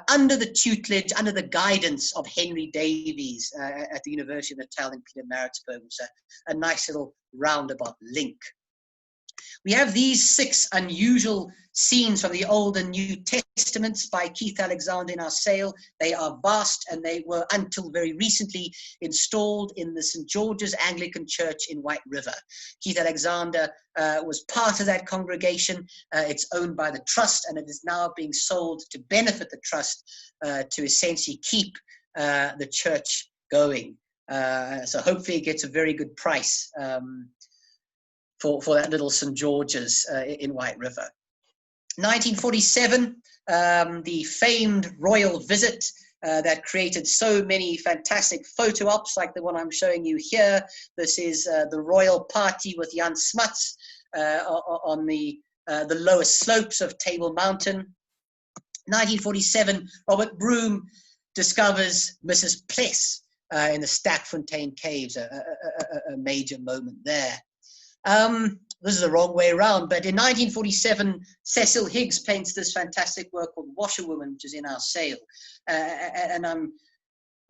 under the tutelage, under the guidance of Henry Davies at the University of Natal in Pietermaritzburg, which is a nice little roundabout link. We have these 6 unusual scenes from the Old and New Testaments by Keith Alexander in our sale. They are vast, and they were until very recently installed in the St. George's Anglican Church in White River. Keith Alexander was part of that congregation. It's owned by the Trust, and it is now being sold to benefit the Trust to essentially keep the church going. So hopefully it gets a very good price for that little St. George's in White River. 1947, the famed royal visit that created so many fantastic photo ops like the one I'm showing you here. This is the royal party with Jan Smuts on the lowest slopes of Table Mountain. 1947, Robert Broom discovers Mrs. Pless in the Sterkfontein Caves, a major moment there. This is the wrong way around, but in 1947, Cecil Higgs paints this fantastic work called Washerwoman, which is in our sale. And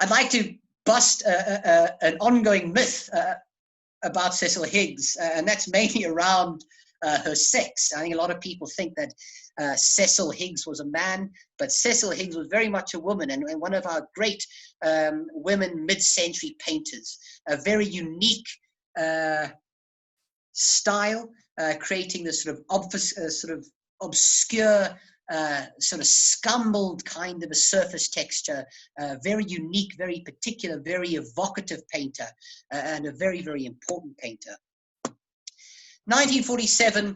I'd like to bust an ongoing myth about Cecil Higgs, and that's mainly around her sex. I think a lot of people think that Cecil Higgs was a man, but Cecil Higgs was very much a woman, and one of our great women mid-century painters, a very unique style, creating this sort of obscure, sort of scumbled kind of a surface texture, very unique, very particular, very evocative painter, and a very, very important painter. 1947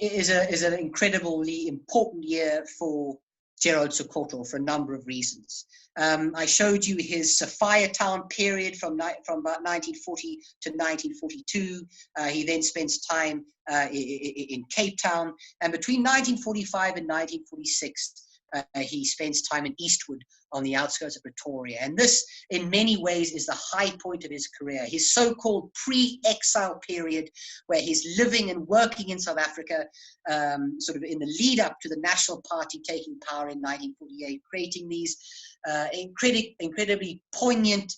is an incredibly important year for Gerard Sekoto for a number of reasons. I showed you his Sophiatown period from about 1940 to 1942. He then spends time in Cape Town, and between 1945 and 1946, he spends time in Eastwood on the outskirts of Pretoria. And this, in many ways, is the high point of his career. His so-called pre-exile period, where he's living and working in South Africa, sort of in the lead up to the National Party taking power in 1948, creating these incredibly poignant,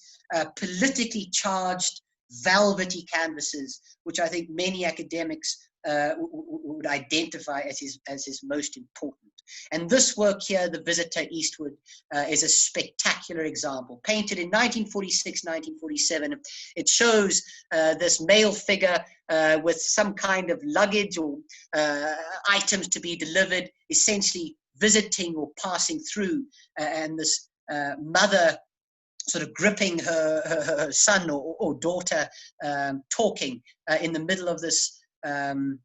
politically charged, velvety canvases, which I think many academics would identify as his most important. And this work here, The Visitor Eastwood, is a spectacular example. Painted in 1946, 1947, it shows this male figure with some kind of luggage or items to be delivered, essentially visiting or passing through, and this mother sort of gripping her son or daughter, talking in the middle of this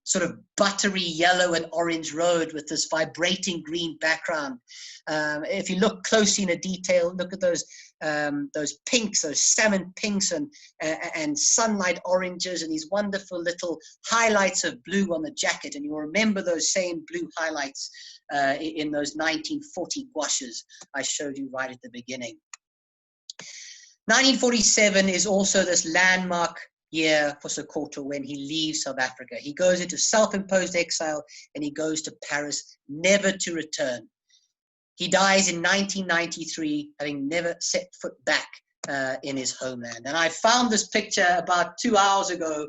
sort of buttery yellow and orange road with this vibrating green background. If you look closely in a detail, look at those pinks, those salmon pinks and sunlight oranges, and these wonderful little highlights of blue on the jacket. And you'll remember those same blue highlights in those 1940 gouaches I showed you right at the beginning. 1947 is also this landmark year for Sekoto when he leaves South Africa. He goes into self-imposed exile and he goes to Paris, never to return. He dies in 1993, having never set foot back in his homeland. And I found this picture about 2 hours ago,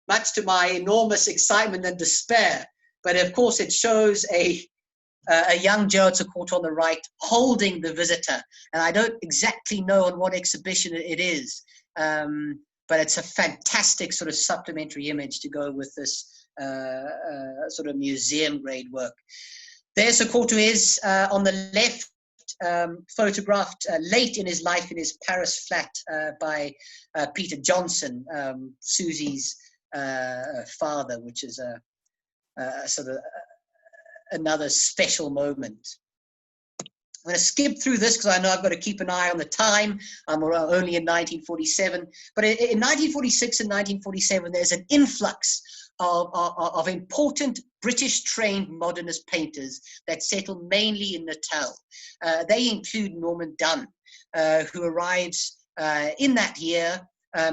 much to my enormous excitement and despair. But of course, it shows a young Gerard Sekoto on the right holding The Visitor. And I don't exactly know on what exhibition it is. But it's a fantastic sort of supplementary image to go with this sort of museum grade work. There Sekoto is on the left, photographed late in his life in his Paris flat by Peter Johnson, Susie's father, which is a sort of another special moment. I'm going to skip through this because I know I've got to keep an eye on the time. I'm only in 1947. But in 1946 and 1947, there's an influx of important British-trained modernist painters that settle mainly in Natal. They include Norman Dunn, who arrives in that year.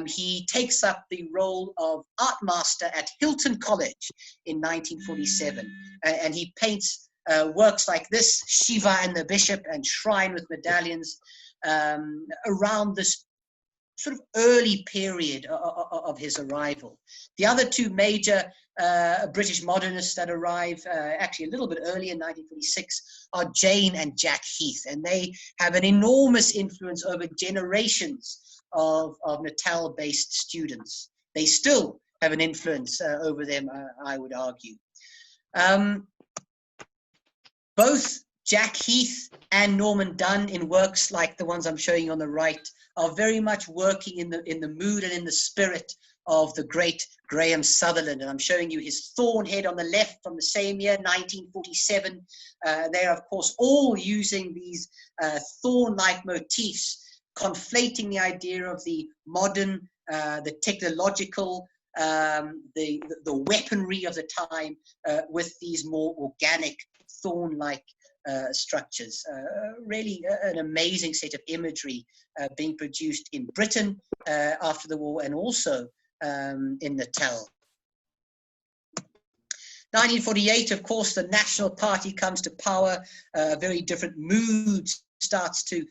He takes up the role of art master at Hilton College in 1947, and he paints works like this, Shiva and the Bishop and Shrine with Medallions, around this sort of early period of his arrival. The other two major British modernists that arrive actually a little bit earlier in 1946 are Jane and Jack Heath, and they have an enormous influence over generations of Natal-based students. They still have an influence over them, I would argue. Both Jack Heath and Norman Dunn, in works like the ones I'm showing you on the right, are very much working in the mood and in the spirit of the great Graham Sutherland. And I'm showing you his Thorn Head on the left from the same year, 1947. They're, of course, all using these thorn-like motifs, conflating the idea of the modern, the technological, the weaponry of the time with these more organic, thorn-like structures. Really an amazing set of imagery being produced in Britain after the war, and also in Natal. 1948, of course, the National Party comes to power. A very different mood starts to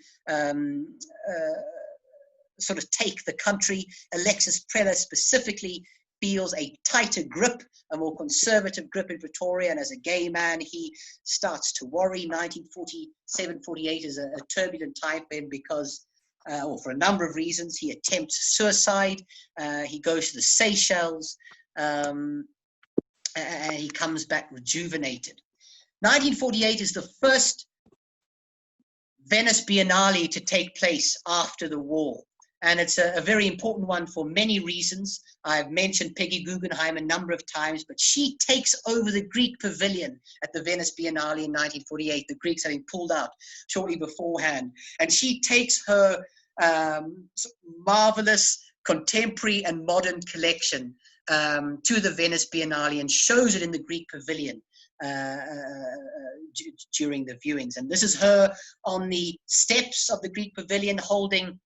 sort of take the country. Alexis Preller specifically feels a tighter grip, a more conservative grip in Pretoria, and as a gay man, he starts to worry. 1947-48 is a turbulent time for him because, or for a number of reasons. He attempts suicide, he goes to the Seychelles, and he comes back rejuvenated. 1948 is the first Venice Biennale to take place after the war. And it's a very important one for many reasons. I've mentioned Peggy Guggenheim a number of times, but she takes over the Greek pavilion at the Venice Biennale in 1948, the Greeks having pulled out shortly beforehand. And she takes her marvelous contemporary and modern collection to the Venice Biennale and shows it in the Greek pavilion during the viewings. And this is her on the steps of the Greek pavilion holding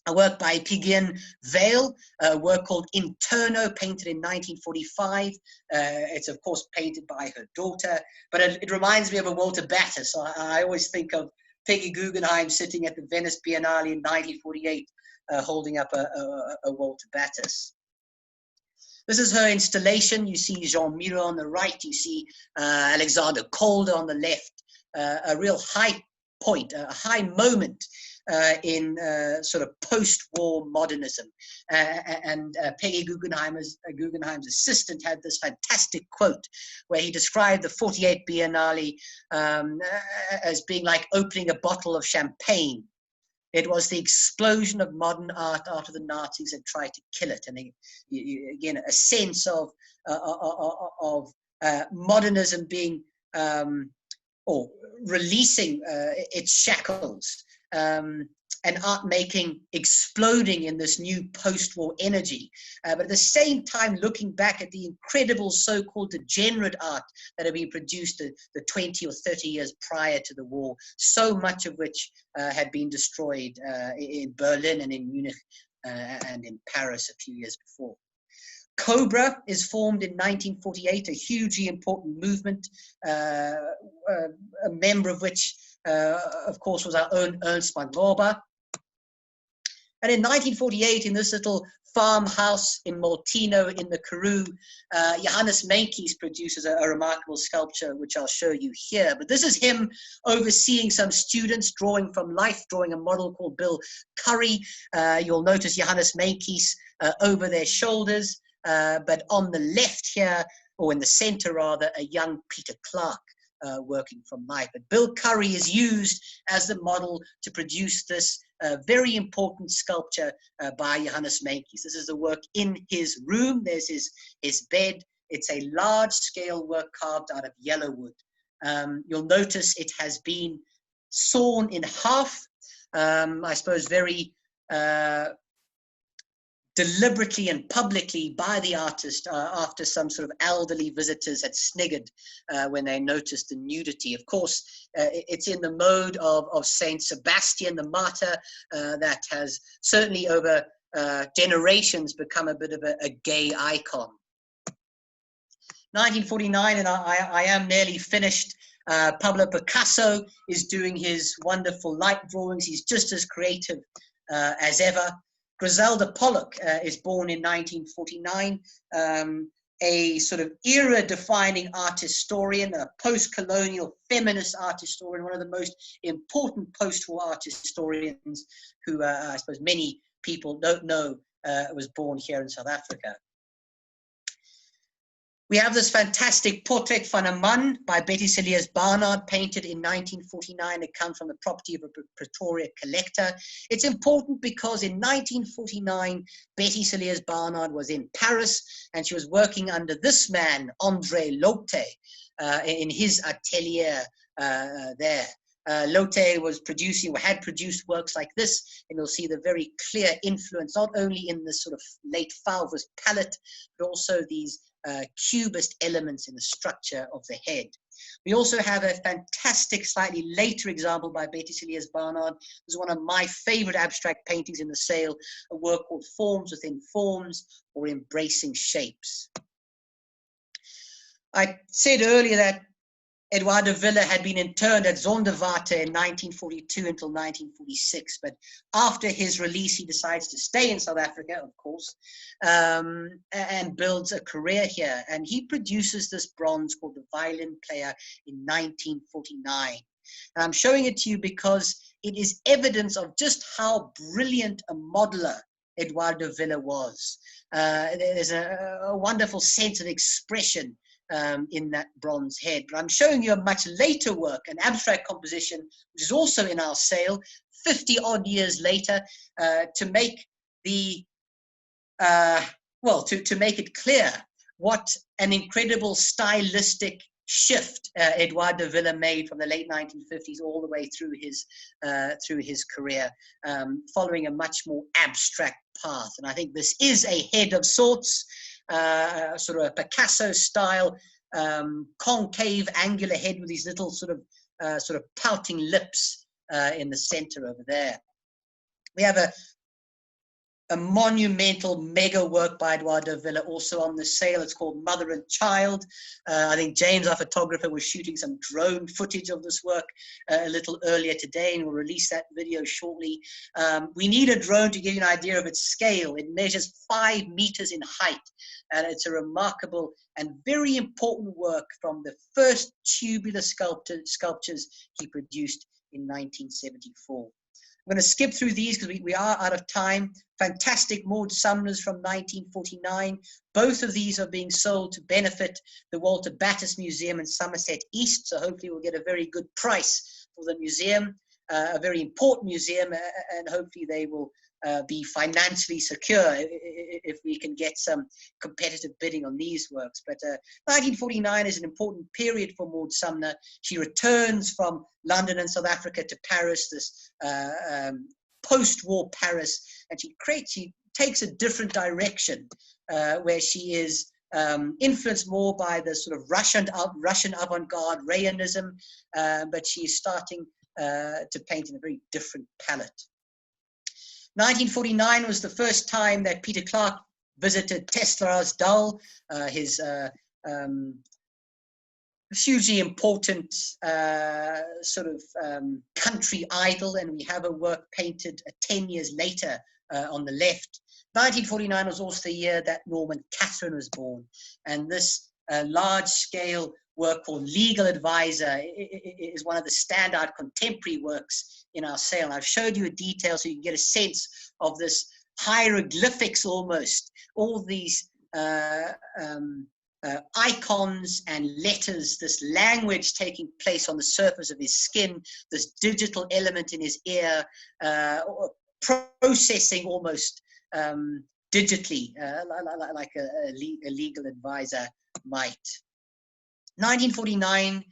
a work by Pigian Vale, a work called Interno, painted in 1945. It's, of course, painted by her daughter, but it reminds me of a Walter Battiss. So I always think of Peggy Guggenheim sitting at the Venice Biennale in 1948, holding up a Walter Battiss. This is her installation. You see Jean Miro on the right. You see Alexander Calder on the left. A real high point, a high moment in sort of post-war modernism. And Peggy Guggenheim's assistant had this fantastic quote where he described the 48 Biennale as being like opening a bottle of champagne. It was the explosion of modern art after the Nazis had tried to kill it. And again, a sense of modernism being, or releasing its shackles, and art making exploding in this new post-war energy. But at the same time, looking back at the incredible so-called degenerate art that had been produced the 20 or 30 years prior to the war, so much of which had been destroyed in Berlin and in Munich and in Paris a few years before. Cobra is formed in 1948, a hugely important movement, a member of which, of course, was our own Ernst Mangoba. And in 1948, in this little farmhouse in Molteno in the Karoo, Johannes Meintjes produces a remarkable sculpture, which I'll show you here. But this is him overseeing some students drawing from life, drawing a model called Bill Curry. You'll notice Johannes Meintjes over their shoulders, but on the left here, or in the center rather, a young Peter Clark working from life. But Bill Curry is used as the model to produce this very important sculpture by Johannes Meintjes. This is the work in his room. There's his bed. It's a large-scale work carved out of yellow wood. You'll notice it has been sawn in half, I suppose very deliberately and publicly by the artist after some sort of elderly visitors had sniggered when they noticed the nudity. Of course, it's in the mode of Saint Sebastian the Martyr that has certainly over generations become a bit of a gay icon. 1949, and I am nearly finished. Pablo Picasso is doing his wonderful light drawings. He's just as creative as ever. Griselda Pollock is born in 1949, a sort of era-defining art historian, a post-colonial feminist art historian, one of the most important post-war art historians who I suppose many people don't know was born here in South Africa. We have this fantastic Portrait van 'n Man by Battiss Barnard, painted in 1949. It comes from the property of a Pretoria collector. It's important because in 1949, Battiss Barnard was in Paris, and she was working under this man, André Lothe, in his atelier there. Lothe was producing, or had produced works like this, and you'll see the very clear influence, not only in this sort of late Fauve's palette, but also these cubist elements in the structure of the head. We also have a fantastic, slightly later example by Battiss Barnard. This is one of my favorite abstract paintings in the sale, a work called Forms Within Forms, or Embracing Shapes. I said earlier that Edoardo Villa had been interned at Zonderwater in 1942 until 1946, but after his release, he decides to stay in South Africa, of course, and builds a career here. And he produces this bronze called The Violin Player in 1949. And I'm showing it to you because it is evidence of just how brilliant a modeler Edoardo Villa was. There's a wonderful sense of expression in that bronze head. But I'm showing you a much later work, an abstract composition, which is also in our sale 50 odd years later, to make the to make it clear what an incredible stylistic shift Edoardo Villa made from the late 1950s all the way through his career, following a much more abstract path. And I think this is a head of sorts, sort of a Picasso style, concave, angular head with these little sort of pouting lips in the center over there. We have a monumental mega work by Edoardo Villa also on the sale. It's called Mother and Child. I think James, our photographer, was shooting some drone footage of this work a little earlier today, and we'll release that video shortly. We need a drone to give you an idea of its scale. It measures 5 meters in height, and it's a remarkable and very important work from the first tubular sculptures he produced in 1974. I'm going to skip through these because we are out of time. Fantastic Maud Sumners from 1949. Both of these are being sold to benefit the Walter Battiss Museum in Somerset East, so hopefully we'll get a very good price for the museum, a very important museum, and hopefully they will be financially secure if we can get some competitive bidding on these works. But 1949 is an important period for Maud Sumner. She returns from London and South Africa to Paris, this post-war Paris, and she takes a different direction where she is influenced more by the sort of Russian avant-garde Rayonism, but she is starting to paint in a very different palette. 1949 was the first time that Peter Clark visited Teslarasdal, his hugely important country idol, and we have a work painted 10 years later on the left. 1949 was also the year that Norman Catherine was born, and this large-scale work called Legal Advisor is one of the standout contemporary works in our sale. I've showed you a detail so you can get a sense of this hieroglyphics almost, all these icons and letters, this language taking place on the surface of his skin, this digital element in his ear, processing almost digitally, like a legal advisor might. 1949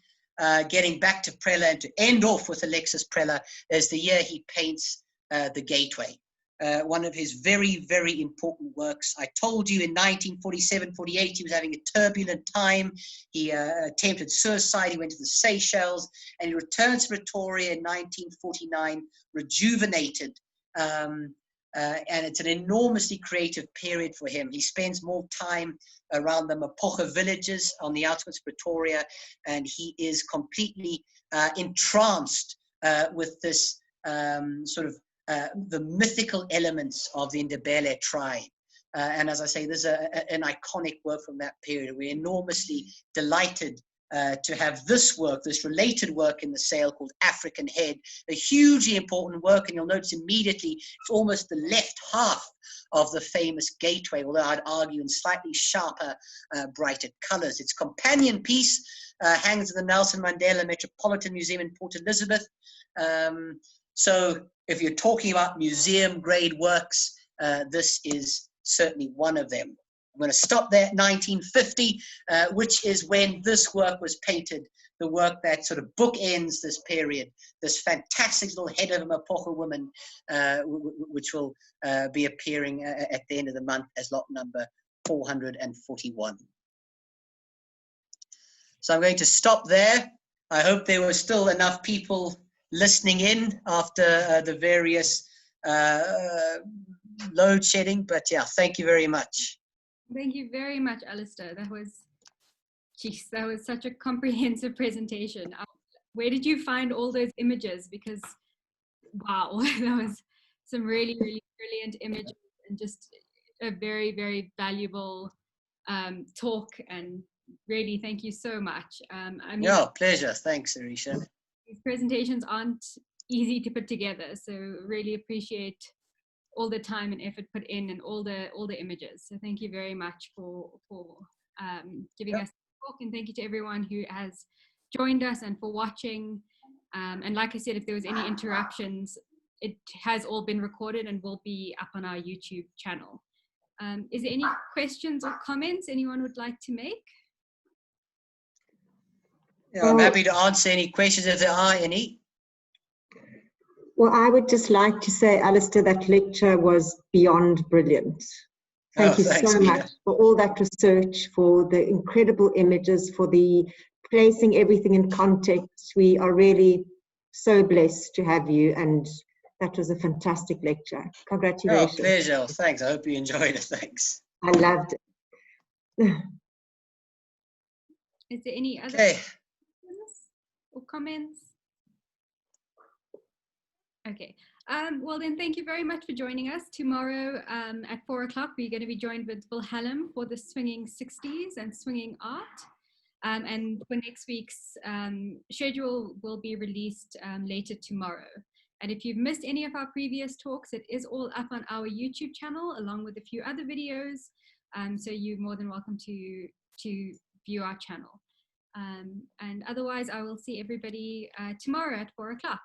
getting back to Preller and to end off with Alexis Preller is the year he paints the Gateway. One of his very, very important works. I told you in 1947-48 he was having a turbulent time. He attempted suicide. He went to the Seychelles, and he returns to Pretoria in 1949, rejuvenated. And it's an enormously creative period for him. He spends more time around the Mapocha villages on the outskirts of Pretoria, and he is completely entranced with this sort of the mythical elements of the Ndebele tribe. And as I say, there's an iconic work from that period. We're enormously delighted to have this work, this related work in the sale called African Head, a hugely important work, and you'll notice immediately it's almost the left half of the famous Gateway, although I'd argue in slightly sharper, brighter colors. Its companion piece hangs at the Nelson Mandela Metropolitan Museum in Port Elizabeth. So if you're talking about museum grade works, this is certainly one of them. I'm going to stop there at 1950, which is when this work was painted, the work that sort of bookends this period, this fantastic little head of a Mapocha woman, which will be appearing at the end of the month as lot number 441. So I'm going to stop there. I hope there were still enough people listening in after the various load shedding, but yeah, thank you very much. Thank you very much, Alastair. That was such a comprehensive presentation. Where did you find all those images? Because, wow, that was some really, really brilliant images and just a very, very valuable talk. And really, thank you so much. I mean, yeah, pleasure. Thanks, Arisha. These presentations aren't easy to put together, so really appreciate all the time and effort put in and all the images. So thank you very much for giving us the talk, and thank you to everyone who has joined us and for watching. And like I said, if there was any interruptions, it has all been recorded and will be up on our YouTube channel. Is there any questions or comments anyone would like to make? Yeah, I'm happy to answer any questions if there are any. Well, I would just like to say, Alastair, that lecture was beyond brilliant. Thank you so much for all that research, for the incredible images, for the placing everything in context. We are really so blessed to have you, and that was a fantastic lecture. Congratulations. Oh, pleasure. Thanks. I hope you enjoyed it. Thanks. I loved it. Is there any other questions or comments? Okay. Well then, thank you very much for joining us. Tomorrow at 4 o'clock, we're going to be joined with Wilhelm for the Swinging 60s and Swinging Art. And for next week's schedule will be released later tomorrow. And if you've missed any of our previous talks, it is all up on our YouTube channel, along with a few other videos. So you're more than welcome to view our channel. And otherwise, I will see everybody tomorrow at 4 o'clock.